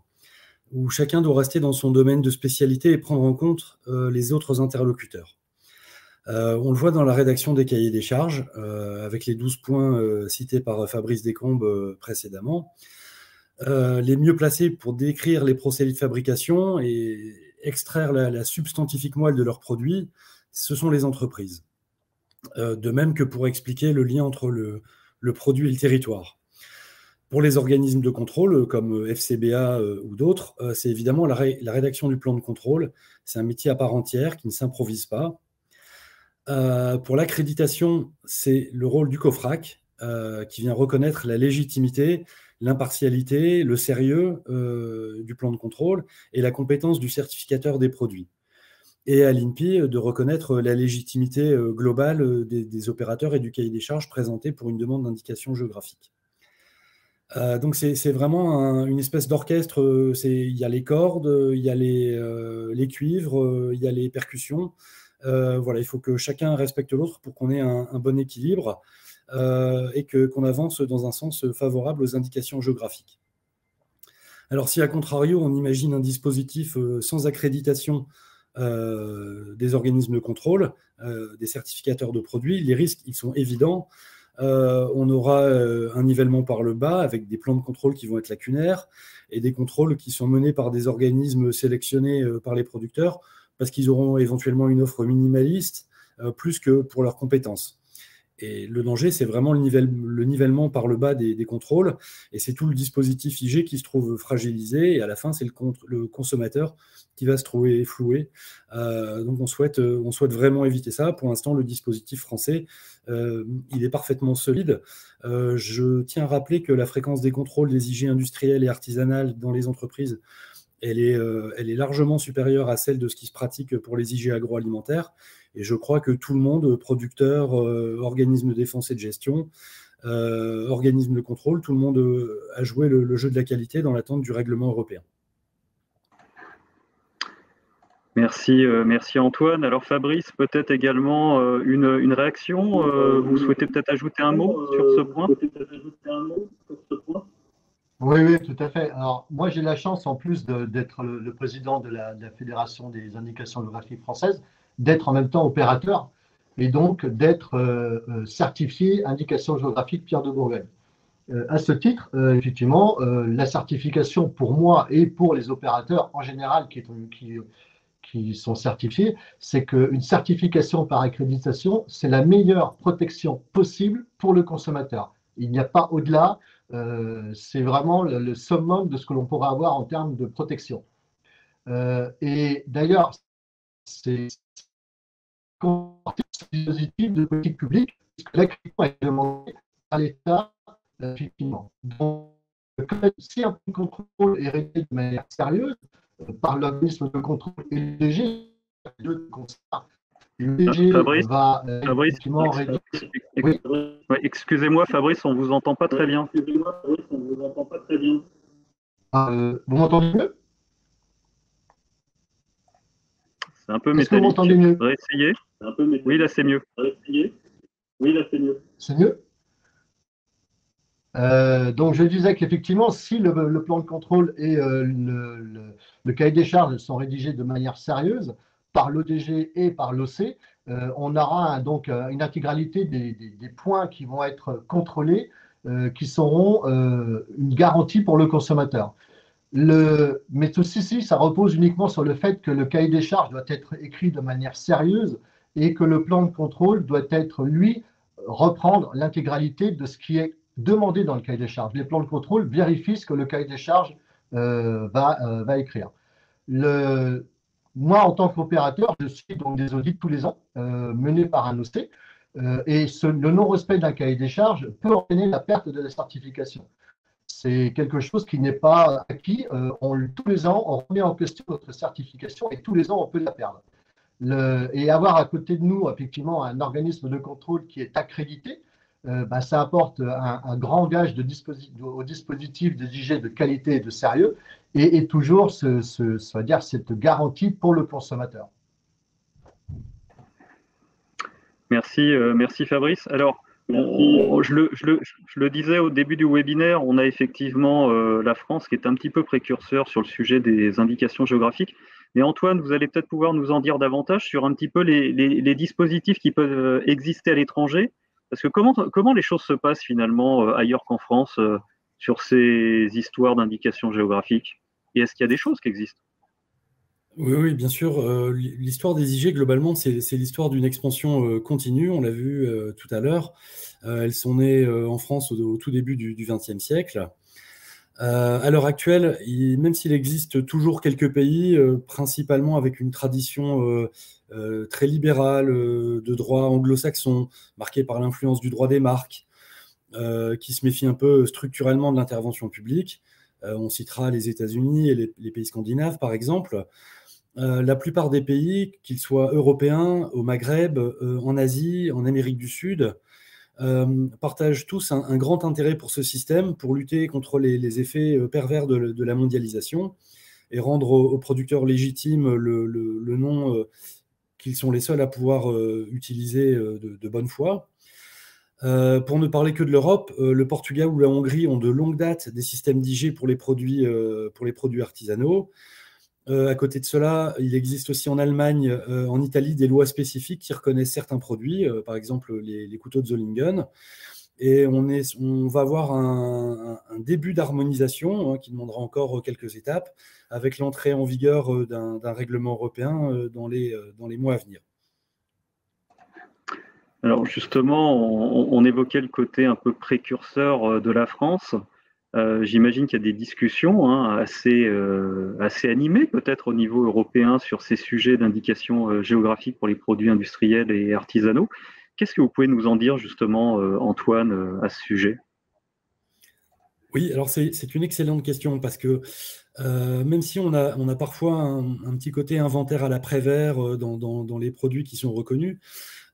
où chacun doit rester dans son domaine de spécialité et prendre en compte les autres interlocuteurs. On le voit dans la rédaction des cahiers des charges, avec les 12 points cités par Fabrice Descombes précédemment. Les mieux placés pour décrire les procédés de fabrication et extraire la substantifique moelle de leurs produits, ce sont les entreprises. De même que pour expliquer le lien entre le produit et le territoire. Pour les organismes de contrôle, comme FCBA ou d'autres, c'est évidemment la rédaction du plan de contrôle. C'est un métier à part entière qui ne s'improvise pas. Pour l'accréditation, c'est le rôle du COFRAC qui vient reconnaître la légitimité, l'impartialité, le sérieux du plan de contrôle et la compétence du certificateur des produits. Et à l'INPI, de reconnaître la légitimité globale des opérateurs et du cahier des charges présenté pour une demande d'indication géographique. Donc c'est vraiment une espèce d'orchestre. Il y a les cordes, il y a les cuivres, il y a les percussions. Voilà, il faut que chacun respecte l'autre pour qu'on ait un bon équilibre et qu'on avance dans un sens favorable aux indications géographiques. Alors si à contrario, on imagine un dispositif sans accréditation des organismes de contrôle, des certificateurs de produits, les risques ils sont évidents. On aura un nivellement par le bas avec des plans de contrôle qui vont être lacunaires et des contrôles qui sont menés par des organismes sélectionnés par les producteurs parce qu'ils auront éventuellement une offre minimaliste plus que pour leurs compétences. Et le danger, c'est vraiment le nivellement par le bas des contrôles, et c'est tout le dispositif IG qui se trouve fragilisé, et à la fin, c'est le consommateur qui va se trouver floué. Donc on souhaite vraiment éviter ça. Pour l'instant, le dispositif français, il est parfaitement solide. Je tiens à rappeler que la fréquence des contrôles des IG industriels et artisanales dans les entreprises, elle est largement supérieure à celle de ce qui se pratique pour les IG agroalimentaires. Et je crois que tout le monde, producteurs, organismes de défense et de gestion, organismes de contrôle, tout le monde a joué le jeu de la qualité dans l'attente du règlement européen. Merci, merci Antoine. Alors Fabrice, peut-être également une réaction. Vous souhaitez peut-être ajouter un mot sur ce point? Oui, oui, tout à fait. Alors, moi, j'ai la chance, en plus d'être le président de la Fédération des indications géographiques françaises, d'être en même temps opérateur et donc d'être certifié indication géographique Pierre de Bourgogne. À ce titre, effectivement, la certification pour moi et pour les opérateurs en général qui sont certifiés, c'est qu'une certification par accréditation, c'est la meilleure protection possible pour le consommateur. Il n'y a pas au-delà. C'est vraiment le summum de ce que l'on pourra avoir en termes de protection. Et d'ailleurs, c'est un dispositif de politique publique, puisque l'accréditation est demandée par l'État, effectivement. Donc, si un contrôle est réglé de manière sérieuse par l'organisme de contrôle et le DG, le DG Fabrice, va effectivement régler. Oui. Ouais, excusez-moi Fabrice, on ne vous entend pas très bien. Vous m'entendez mieux? C'est un peu Est-ce que vous métallique. m'entendez mieux? Réessayez. Oui, là c'est mieux. C'est mieux? Donc je disais qu'effectivement, si le plan de contrôle et le cahier des charges sont rédigés de manière sérieuse par l'ODG et par l'OC, on aura donc une intégralité des points qui vont être contrôlés, qui seront une garantie pour le consommateur. Mais ceci, ça repose uniquement sur le fait que le cahier des charges doit être écrit de manière sérieuse et que le plan de contrôle doit être, lui, reprendre l'intégralité de ce qui est demandé dans le cahier des charges. Les plans de contrôle vérifient ce que le cahier des charges va écrire. Moi, en tant qu'opérateur, je suis donc des audits tous les ans menés par un OC et le non-respect d'un cahier des charges peut entraîner la perte de la certification. C'est quelque chose qui n'est pas acquis. Tous les ans, on remet en question notre certification et tous les ans, on peut la perdre. Et avoir à côté de nous, effectivement, un organisme de contrôle qui est accrédité, ça apporte un grand gage au dispositif des IG de qualité et de sérieux et toujours cette garantie pour le consommateur. Merci, merci Fabrice. Alors, je le disais au début du webinaire, on a effectivement la France qui est un petit peu précurseur sur le sujet des indications géographiques. Mais Antoine, vous allez peut-être pouvoir nous en dire davantage sur un petit peu les dispositifs qui peuvent exister à l'étranger. Parce que comment les choses se passent finalement ailleurs qu'en France sur ces histoires d'indications géographiques? Et est-ce qu'il y a des choses qui existent? Oui, bien sûr. L'histoire des IG, globalement, c'est l'histoire d'une expansion continue. On l'a vu tout à l'heure. Elles sont nées en France au tout début du XXe siècle. À l'heure actuelle, même s'il existe toujours quelques pays, principalement avec une tradition très libérale de droit anglo-saxon, marquée par l'influence du droit des marques, qui se méfie un peu structurellement de l'intervention publique. On citera les États-Unis et les pays scandinaves, par exemple. La plupart des pays, qu'ils soient européens, au Maghreb, en Asie, en Amérique du Sud, partagent tous un grand intérêt pour ce système, pour lutter contre les effets pervers de la mondialisation et rendre aux producteurs légitimes le nom qu'ils sont les seuls à pouvoir utiliser de bonne foi. Pour ne parler que de l'Europe, le Portugal ou la Hongrie ont de longue date des systèmes d'IG pour les produits artisanaux. À côté de cela, il existe aussi en Allemagne, en Italie, des lois spécifiques qui reconnaissent certains produits, par exemple les couteaux de Zollingen. Et on va avoir un début d'harmonisation qui demandera encore quelques étapes, avec l'entrée en vigueur d'un règlement européen dans les mois à venir. Alors justement, on évoquait le côté un peu précurseur de la France. J'imagine qu'il y a des discussions assez animées peut-être au niveau européen sur ces sujets d'indication géographique pour les produits industriels et artisanaux. Qu'est-ce que vous pouvez nous en dire justement, Antoine, à ce sujet? Oui, alors c'est une excellente question parce que même si on a parfois un petit côté inventaire à la Prévert dans les produits qui sont reconnus,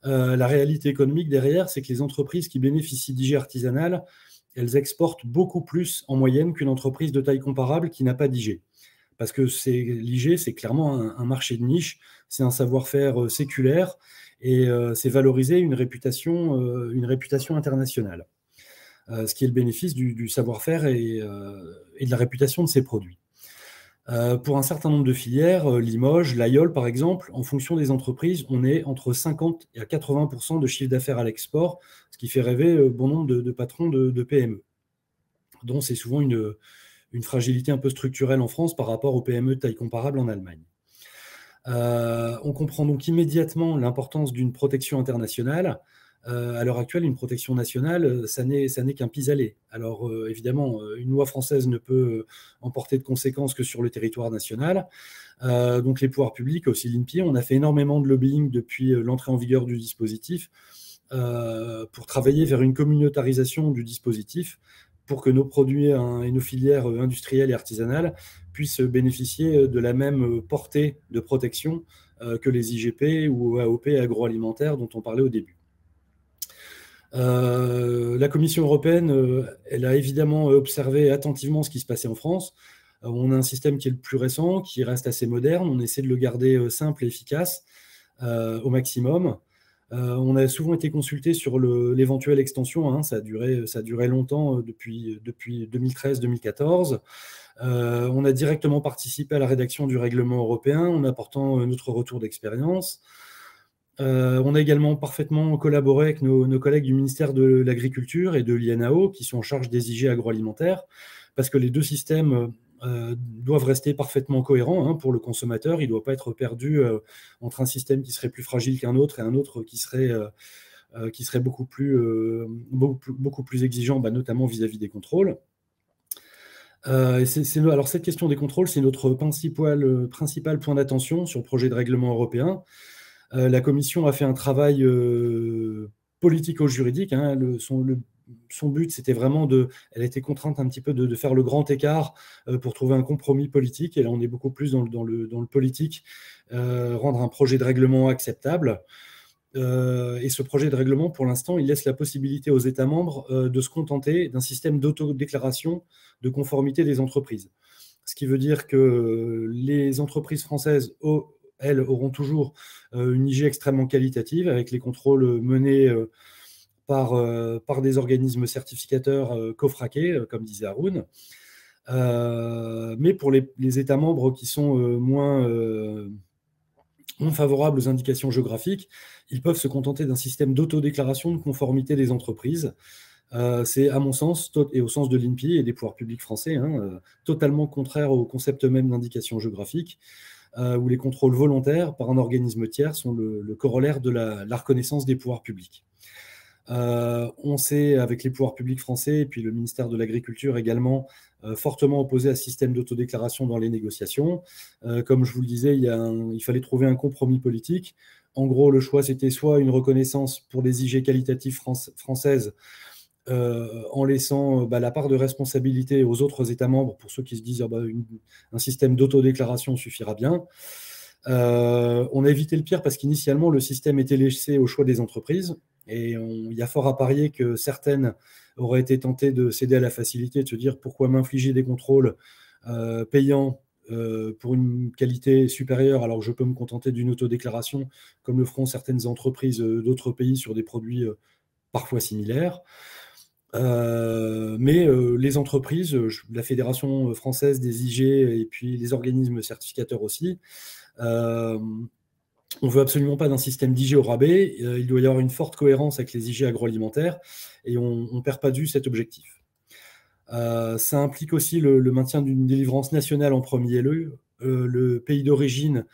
la réalité économique derrière, c'est que les entreprises qui bénéficient d'IG artisanales, elles exportent beaucoup plus en moyenne qu'une entreprise de taille comparable qui n'a pas d'IG. Parce que l'IG, c'est clairement un marché de niche, c'est un savoir-faire séculaire et c'est valoriser une réputation internationale. Ce qui est le bénéfice du savoir-faire et de la réputation de ces produits. Pour un certain nombre de filières, Limoges, l'Aïol par exemple, en fonction des entreprises, on est entre 50 et 80% de chiffre d'affaires à l'export, ce qui fait rêver bon nombre de patrons de PME, dont c'est souvent une fragilité un peu structurelle en France par rapport aux PME de taille comparable en Allemagne. On comprend donc immédiatement l'importance d'une protection internationale. À l'heure actuelle, une protection nationale, ça n'est qu'un pis-aller. Alors évidemment, une loi française ne peut emporter de conséquences que sur le territoire national. Donc les pouvoirs publics, aussi l'INPI, on a fait énormément de lobbying depuis l'entrée en vigueur du dispositif pour travailler vers une communautarisation du dispositif pour que nos produits et nos filières industrielles et artisanales puissent bénéficier de la même portée de protection que les IGP ou AOP agroalimentaires dont on parlait au début. La Commission européenne, elle a évidemment observé attentivement ce qui se passait en France. On a un système qui est le plus récent, qui reste assez moderne. On essaie de le garder simple et efficace au maximum. On a souvent été consulté sur l'éventuelle extension. Hein, ça a duré longtemps depuis 2013-2014. On a directement participé à la rédaction du règlement européen en apportant notre retour d'expérience. On a également parfaitement collaboré avec nos collègues du ministère de l'Agriculture et de l'INAO qui sont en charge des IG agroalimentaires parce que les deux systèmes doivent rester parfaitement cohérents hein, pour le consommateur. Il ne doit pas être perdu entre un système qui serait plus fragile qu'un autre et un autre qui serait beaucoup plus exigeant, notamment vis-à-vis des contrôles. Alors cette question des contrôles, c'est notre principal point d'attention sur le projet de règlement européen. La Commission a fait un travail politico-juridique. Hein, son but, c'était vraiment elle a été contrainte un petit peu de faire le grand écart pour trouver un compromis politique. Et là, on est beaucoup plus dans le politique, rendre un projet de règlement acceptable. Et ce projet de règlement, pour l'instant, il laisse la possibilité aux États membres de se contenter d'un système d'autodéclaration de conformité des entreprises. Ce qui veut dire que les entreprises françaises, elles auront toujours une IG extrêmement qualitative avec les contrôles menés par des organismes certificateurs cofraqués, comme disait Haroun. Mais pour les États membres qui sont moins favorables aux indications géographiques, ils peuvent se contenter d'un système d'autodéclaration de conformité des entreprises. C'est, à mon sens, et au sens de l'INPI et des pouvoirs publics français, totalement contraire au concept même d'indication géographique, où les contrôles volontaires par un organisme tiers sont le corollaire de la reconnaissance des pouvoirs publics. On s'est, avec les pouvoirs publics français et puis le ministère de l'Agriculture également, fortement opposé à ce système d'autodéclaration dans les négociations. Comme je vous le disais, il fallait trouver un compromis politique. En gros, le choix, c'était soit une reconnaissance pour les IG qualitatives françaises en laissant la part de responsabilité aux autres États membres, pour ceux qui se disent un système d'autodéclaration suffira bien. On a évité le pire parce qu'initialement, le système était laissé au choix des entreprises. Et il y a fort à parier que certaines auraient été tentées de céder à la facilité, de se dire pourquoi m'infliger des contrôles payants pour une qualité supérieure alors que je peux me contenter d'une autodéclaration, comme le feront certaines entreprises d'autres pays sur des produits parfois similaires. Mais les entreprises, la Fédération française des IG et puis les organismes certificateurs aussi, on ne veut absolument pas d'un système d'IG au rabais. Il doit y avoir une forte cohérence avec les IG agroalimentaires et on ne perd pas de vue cet objectif. Ça implique aussi le maintien d'une délivrance nationale en premier lieu. Le pays d'origine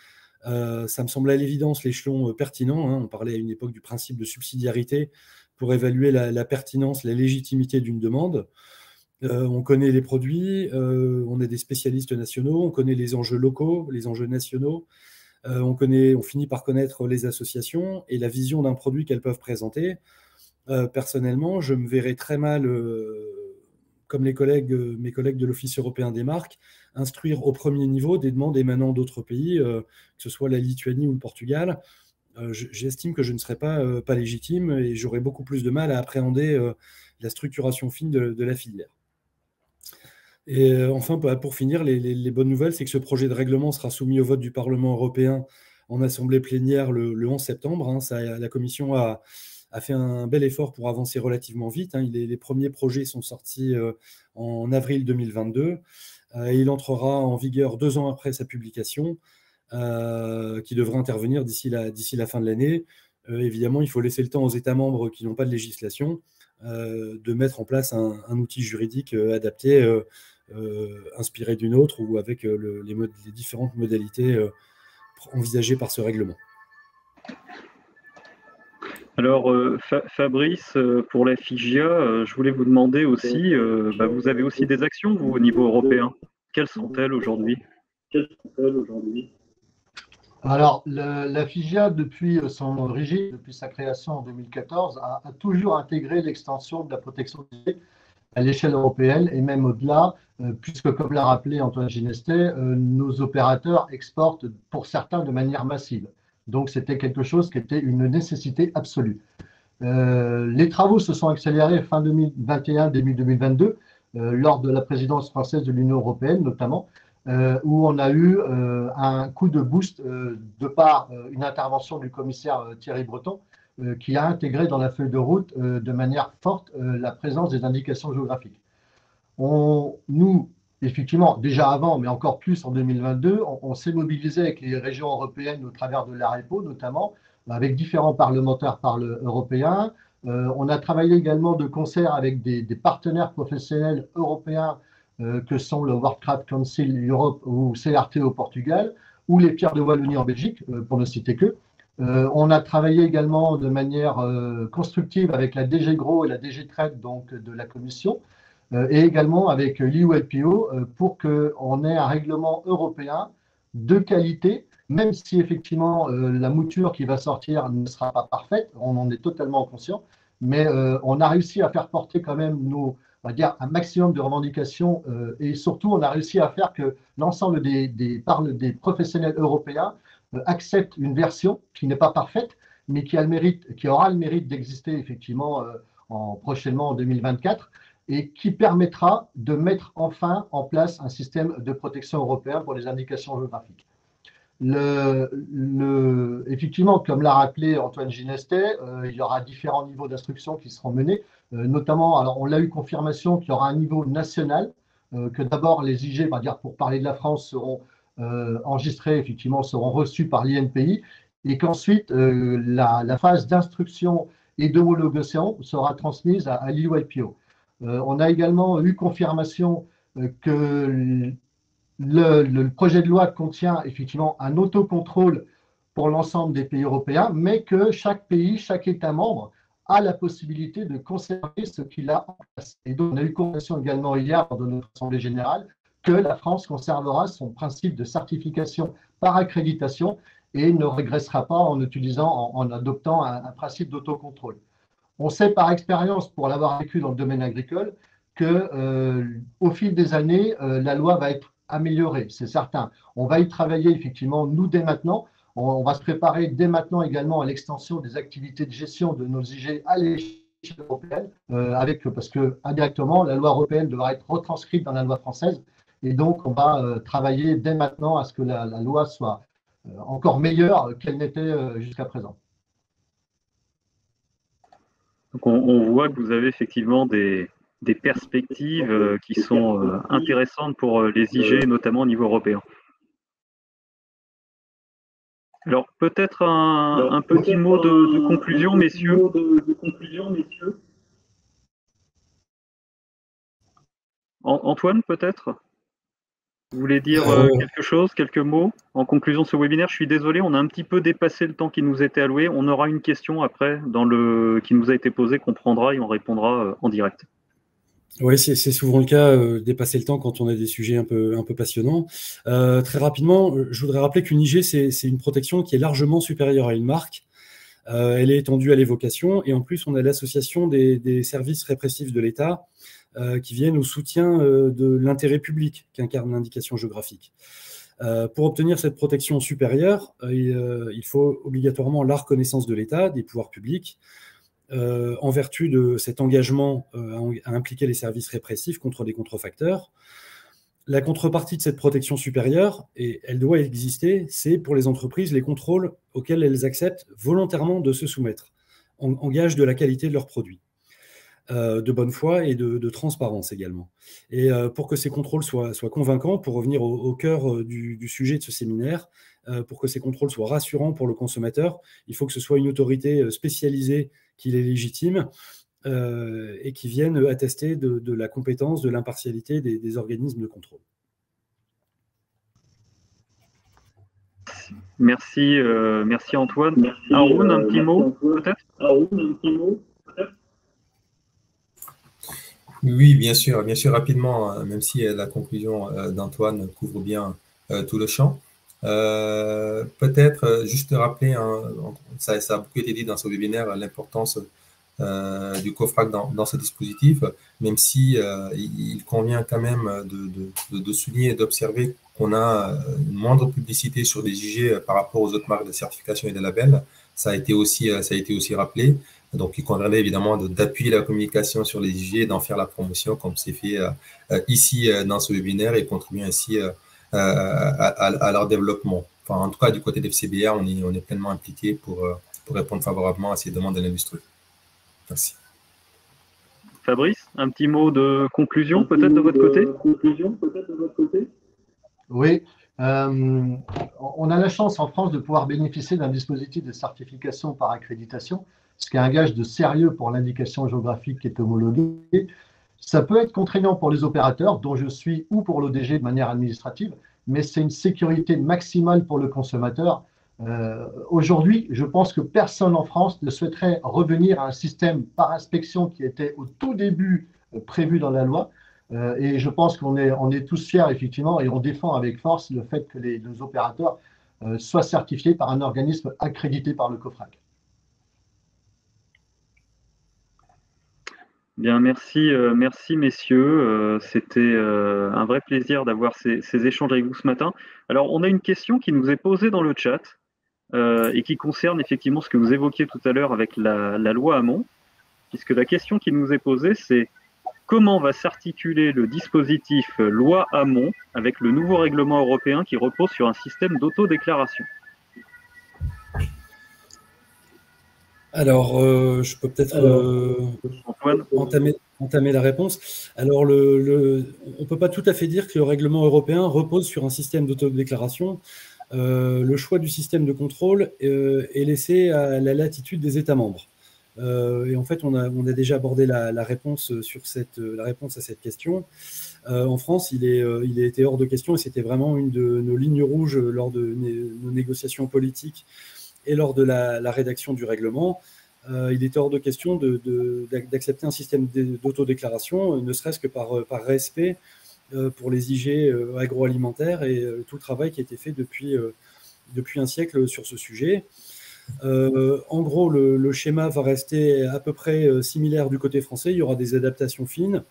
Ça me semble à l'évidence l'échelon pertinent, hein. On parlait à une époque du principe de subsidiarité pour évaluer la pertinence, la légitimité d'une demande. On connaît les produits, on est des spécialistes nationaux, on connaît les enjeux locaux, les enjeux nationaux, on finit par connaître les associations et la vision d'un produit qu'elles peuvent présenter. Personnellement, je me verrais très mal, comme mes collègues de l'Office européen des marques, instruire au premier niveau des demandes émanant d'autres pays, que ce soit la Lituanie ou le Portugal. J'estime que je ne serais pas légitime et j'aurais beaucoup plus de mal à appréhender la structuration fine de la filière. Et enfin, pour finir, les bonnes nouvelles, c'est que ce projet de règlement sera soumis au vote du Parlement européen en assemblée plénière le 11 septembre. Hein. La Commission a fait un bel effort pour avancer relativement vite. Hein. Les premiers projets sont sortis en avril 2022. Il entrera en vigueur 2 ans après sa publication, qui devrait intervenir d'ici la fin de l'année. Évidemment, il faut laisser le temps aux États membres qui n'ont pas de législation de mettre en place un outil juridique adapté, inspiré d'une autre ou avec les différentes modalités envisagées par ce règlement. Alors, Fabrice, pour la FIGIA, je voulais vous demander aussi, vous avez aussi des actions, vous, au niveau européen. Quelles sont-elles aujourd'hui? Alors, la FIGIA, depuis son origine, depuis sa création en 2014, a toujours intégré l'extension de la protection des données à l'échelle européenne et même au-delà, puisque, comme l'a rappelé Antoine Ginestet, nos opérateurs exportent pour certains de manière massive. Donc, c'était quelque chose qui était une nécessité absolue. Les travaux se sont accélérés fin 2021, début 2022, lors de la présidence française de l'Union européenne notamment, où on a eu un coup de boost de par une intervention du commissaire Thierry Breton, qui a intégré dans la feuille de route de manière forte la présence des indications géographiques. Nous, effectivement, déjà avant, mais encore plus en 2022, on s'est mobilisé avec les régions européennes au travers de l'AREPO notamment, avec différents parlementaires européens. On a travaillé également de concert avec des partenaires professionnels européens que sont le World Trade Council Europe ou CRT au Portugal, ou les Pierres de Wallonie en Belgique, pour ne citer que. On a travaillé également de manière constructive avec la DG Gros et la DG Trade donc, de la Commission, et également avec l'EULPO pour qu'on ait un règlement européen de qualité, même si effectivement la mouture qui va sortir ne sera pas parfaite, on en est totalement conscient, mais on a réussi à faire porter quand même on va dire, un maximum de revendications et surtout on a réussi à faire que l'ensemble des professionnels européens acceptent une version qui n'est pas parfaite, mais qui aura le mérite d'exister effectivement prochainement en 2024 et qui permettra de mettre enfin en place un système de protection européen pour les indications géographiques. Effectivement, comme l'a rappelé Antoine Ginestet, il y aura différents niveaux d'instruction qui seront menés, notamment, alors on l'a eu confirmation qu'il y aura un niveau national, que d'abord les IG, on va dire pour parler de la France, seront enregistrés, effectivement, seront reçus par l'INPI, et qu'ensuite la phase d'instruction et d'homologation sera transmise à l'EULPO. On a également eu confirmation que le projet de loi contient effectivement un autocontrôle pour l'ensemble des pays européens, mais que chaque pays, chaque État membre a la possibilité de conserver ce qu'il a en place. Et donc, on a eu confirmation également hier lors de notre Assemblée générale que la France conservera son principe de certification par accréditation et ne régressera pas en adoptant un principe d'autocontrôle. On sait par expérience, pour l'avoir vécu dans le domaine agricole, qu'au fil des années, la loi va être améliorée, c'est certain. On va y travailler effectivement, nous, dès maintenant. On va se préparer dès maintenant également à l'extension des activités de gestion de nos IG à l'échelle européenne, parce que indirectement, la loi européenne devra être retranscrite dans la loi française. Et donc, on va travailler dès maintenant à ce que la loi soit encore meilleure qu'elle n'était jusqu'à présent. Donc on voit que vous avez effectivement des perspectives qui sont intéressantes pour les IG, notamment au niveau européen. Alors peut-être un petit mot de conclusion, messieurs. Antoine, peut-être? Vous voulez dire quelque chose, quelques mots en conclusion de ce webinaire? Je suis désolé, on a un petit peu dépassé le temps qui nous était alloué. On aura une question après qui nous a été posée, qu'on prendra et on répondra en direct. Oui, c'est souvent le cas, dépasser le temps quand on a des sujets un peu passionnants. Très rapidement, je voudrais rappeler qu'une IG, c'est une protection qui est largement supérieure à une marque. Elle est étendue à l'évocation et en plus, on a l'association des services répressifs de l'État qui viennent au soutien de l'intérêt public qu'incarne l'indication géographique. Pour obtenir cette protection supérieure, il faut obligatoirement la reconnaissance de l'État, des pouvoirs publics, en vertu de cet engagement à impliquer les services répressifs contre les contrefacteurs. La contrepartie de cette protection supérieure, et elle doit exister, c'est pour les entreprises les contrôles auxquels elles acceptent volontairement de se soumettre, en gage de la qualité de leurs produits, de bonne foi et de transparence également. Et pour que ces contrôles soient convaincants, pour revenir au cœur du sujet de ce séminaire, pour que ces contrôles soient rassurants pour le consommateur, il faut que ce soit une autorité spécialisée qui les légitime, et qui viennent attester de la compétence, de l'impartialité des organismes de contrôle. Merci, merci Antoine. Merci, Haroun, un petit mot peut-être? Oui, bien sûr, rapidement, même si la conclusion d'Antoine couvre bien tout le champ. Peut-être juste rappeler, ça a beaucoup été dit dans ce webinaire, l'importance du COFRAC dans ce dispositif, même si il convient quand même de souligner et d'observer qu'on a une moindre publicité sur les IG par rapport aux autres marques de certification et de labels. Ça a été aussi rappelé. Donc, il conviendrait évidemment d'appuyer la communication sur les IG et d'en faire la promotion comme c'est fait ici dans ce webinaire et contribuer ainsi à leur développement. Enfin, en tout cas, du côté de FCBA, on est pleinement impliqué pour répondre favorablement à ces demandes de l'industrie. Merci. Fabrice, un petit mot de conclusion peut-être de votre côté? Oui, on a la chance en France de pouvoir bénéficier d'un dispositif de certification par accréditation, ce qui est un gage de sérieux pour l'indication géographique qui est homologuée. Ça peut être contraignant pour les opérateurs, dont je suis, ou pour l'ODG de manière administrative, mais c'est une sécurité maximale pour le consommateur. Aujourd'hui, je pense que personne en France ne souhaiterait revenir à un système par inspection qui était au tout début prévu dans la loi. Et je pense qu'on est tous fiers, effectivement, et on défend avec force le fait que les opérateurs soient certifiés par un organisme accrédité par le COFRAC. Bien, merci messieurs. C'était un vrai plaisir d'avoir ces échanges avec vous ce matin. Alors, on a une question qui nous est posée dans le chat et qui concerne effectivement ce que vous évoquiez tout à l'heure avec la loi Hamon, puisque la question qui nous est posée, c'est comment va s'articuler le dispositif loi Hamon avec le nouveau règlement européen qui repose sur un système d'autodéclaration? Alors, je peux peut-être entamer la réponse. Alors, on ne peut pas tout à fait dire que le règlement européen repose sur un système d'autodéclaration. Le choix du système de contrôle est laissé à la latitude des États membres. Et en fait, on a déjà abordé la réponse à cette question. En France, il a été hors de question, et c'était vraiment une de nos lignes rouges lors de nos négociations politiques et lors de la rédaction du règlement. Il était hors de question d'accepter un système d'autodéclaration, ne serait-ce que par respect pour les IG agroalimentaires et tout le travail qui a été fait depuis un siècle sur ce sujet. En gros, le schéma va rester à peu près similaire du côté français. Il y aura des adaptations fines.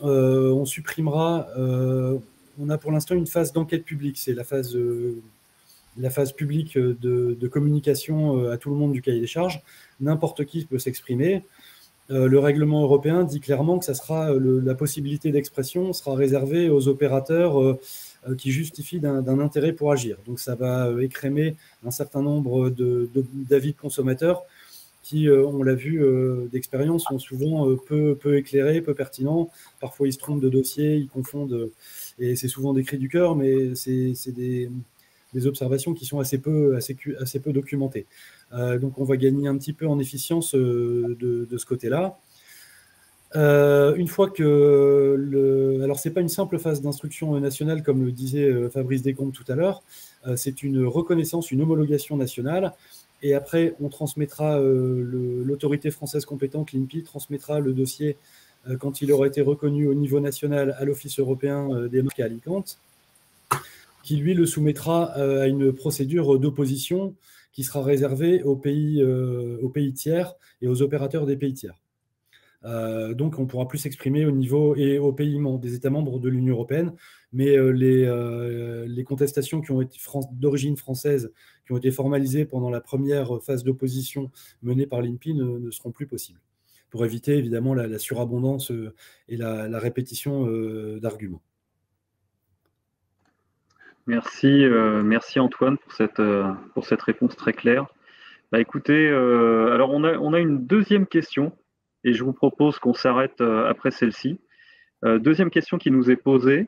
On supprimera... on a pour l'instant une phase d'enquête publique. C'est la phase publique de communication à tout le monde du cahier des charges. N'importe qui peut s'exprimer. Le règlement européen dit clairement que ça sera la possibilité d'expression sera réservée aux opérateurs qui justifient d'un intérêt pour agir. Donc ça va écrémer un certain nombre d'avis de consommateurs qui, on l'a vu d'expérience, sont souvent peu éclairés, peu pertinents. Parfois ils se trompent de dossier, ils confondent, et c'est souvent des cris du cœur, mais c'est des observations qui sont assez peu documentées. Donc on va gagner un petit peu en efficience de ce côté-là. Une fois que alors c'est pas une simple phase d'instruction nationale comme le disait Fabrice Descombes tout à l'heure, c'est une reconnaissance, une homologation nationale, et après on transmettra l'autorité française compétente, l'INPI, transmettra le dossier quand il aura été reconnu au niveau national à l'Office européen des marques à Alicante, qui lui le soumettra à une procédure d'opposition qui sera réservée aux pays tiers et aux opérateurs des pays tiers. Donc, on pourra plus s'exprimer au niveau et aux pays des États membres de l'Union européenne, mais les contestations qui ont été d'origine française, qui ont été formalisées pendant la première phase d'opposition menée par l'INPI ne seront plus possibles, pour éviter évidemment la surabondance et la répétition d'arguments. Merci, merci Antoine pour cette réponse très claire. Bah, écoutez, alors on a une deuxième question. Et je vous propose qu'on s'arrête après celle-ci. Deuxième question qui nous est posée.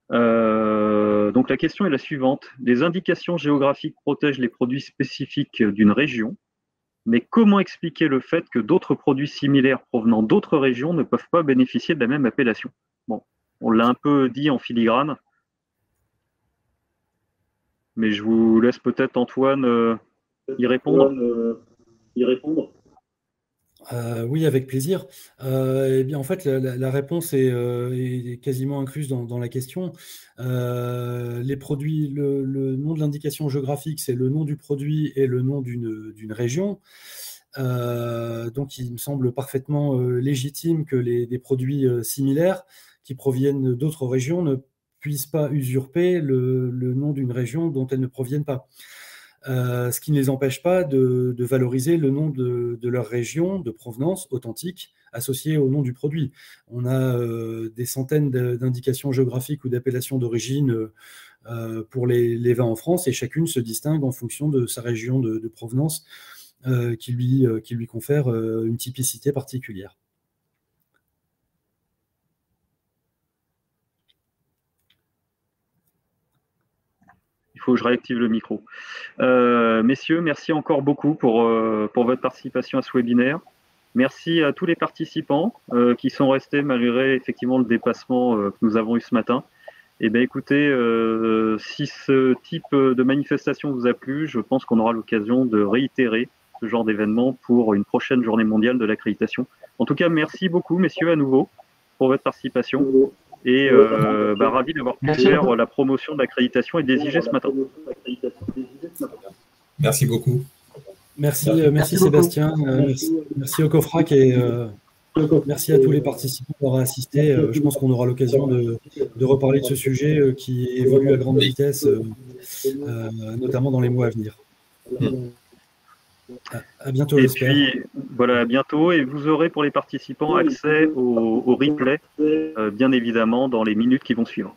Donc la question est la suivante. Les indications géographiques protègent les produits spécifiques d'une région, mais comment expliquer le fait que d'autres produits similaires provenant d'autres régions ne peuvent pas bénéficier de la même appellation? Bon, on l'a un peu dit en filigrane, mais je vous laisse peut-être Antoine y répondre. Oui, avec plaisir. Eh bien, en fait, la réponse est quasiment incluse dans la question. Les produits, le nom de l'indication géographique, c'est le nom du produit et le nom d'une région. Donc, il me semble parfaitement légitime que des produits similaires qui proviennent d'autres régions ne puissent pas usurper le nom d'une région dont elles ne proviennent pas. Ce qui ne les empêche pas de valoriser le nom de leur région de provenance authentique associé au nom du produit. On a des centaines d'indications géographiques ou d'appellations d'origine pour les vins en France, et chacune se distingue en fonction de sa région de provenance qui lui confère une typicité particulière. Il faut que je réactive le micro. Messieurs, merci encore beaucoup pour votre participation à ce webinaire. Merci à tous les participants qui sont restés malgré effectivement le dépassement que nous avons eu ce matin. Et bien écoutez, si ce type de manifestation vous a plu, je pense qu'on aura l'occasion de réitérer ce genre d'événement pour une prochaine journée mondiale de l'accréditation. En tout cas, merci beaucoup messieurs à nouveau pour votre participation. Et ravi d'avoir pu faire la promotion de l'accréditation et des IG ce matin. Merci beaucoup. Merci Sébastien, merci au COFRAC et merci à tous les participants d'avoir assisté. Je pense qu'on aura l'occasion de reparler de ce sujet qui évolue à grande vitesse, notamment dans les mois à venir. À bientôt, j'espère. Et puis, voilà, à bientôt. Et vous aurez pour les participants accès au replay, bien évidemment, dans les minutes qui vont suivre.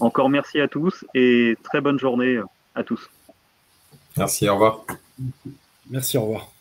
Encore merci à tous et très bonne journée à tous. Merci, au revoir. Merci, au revoir.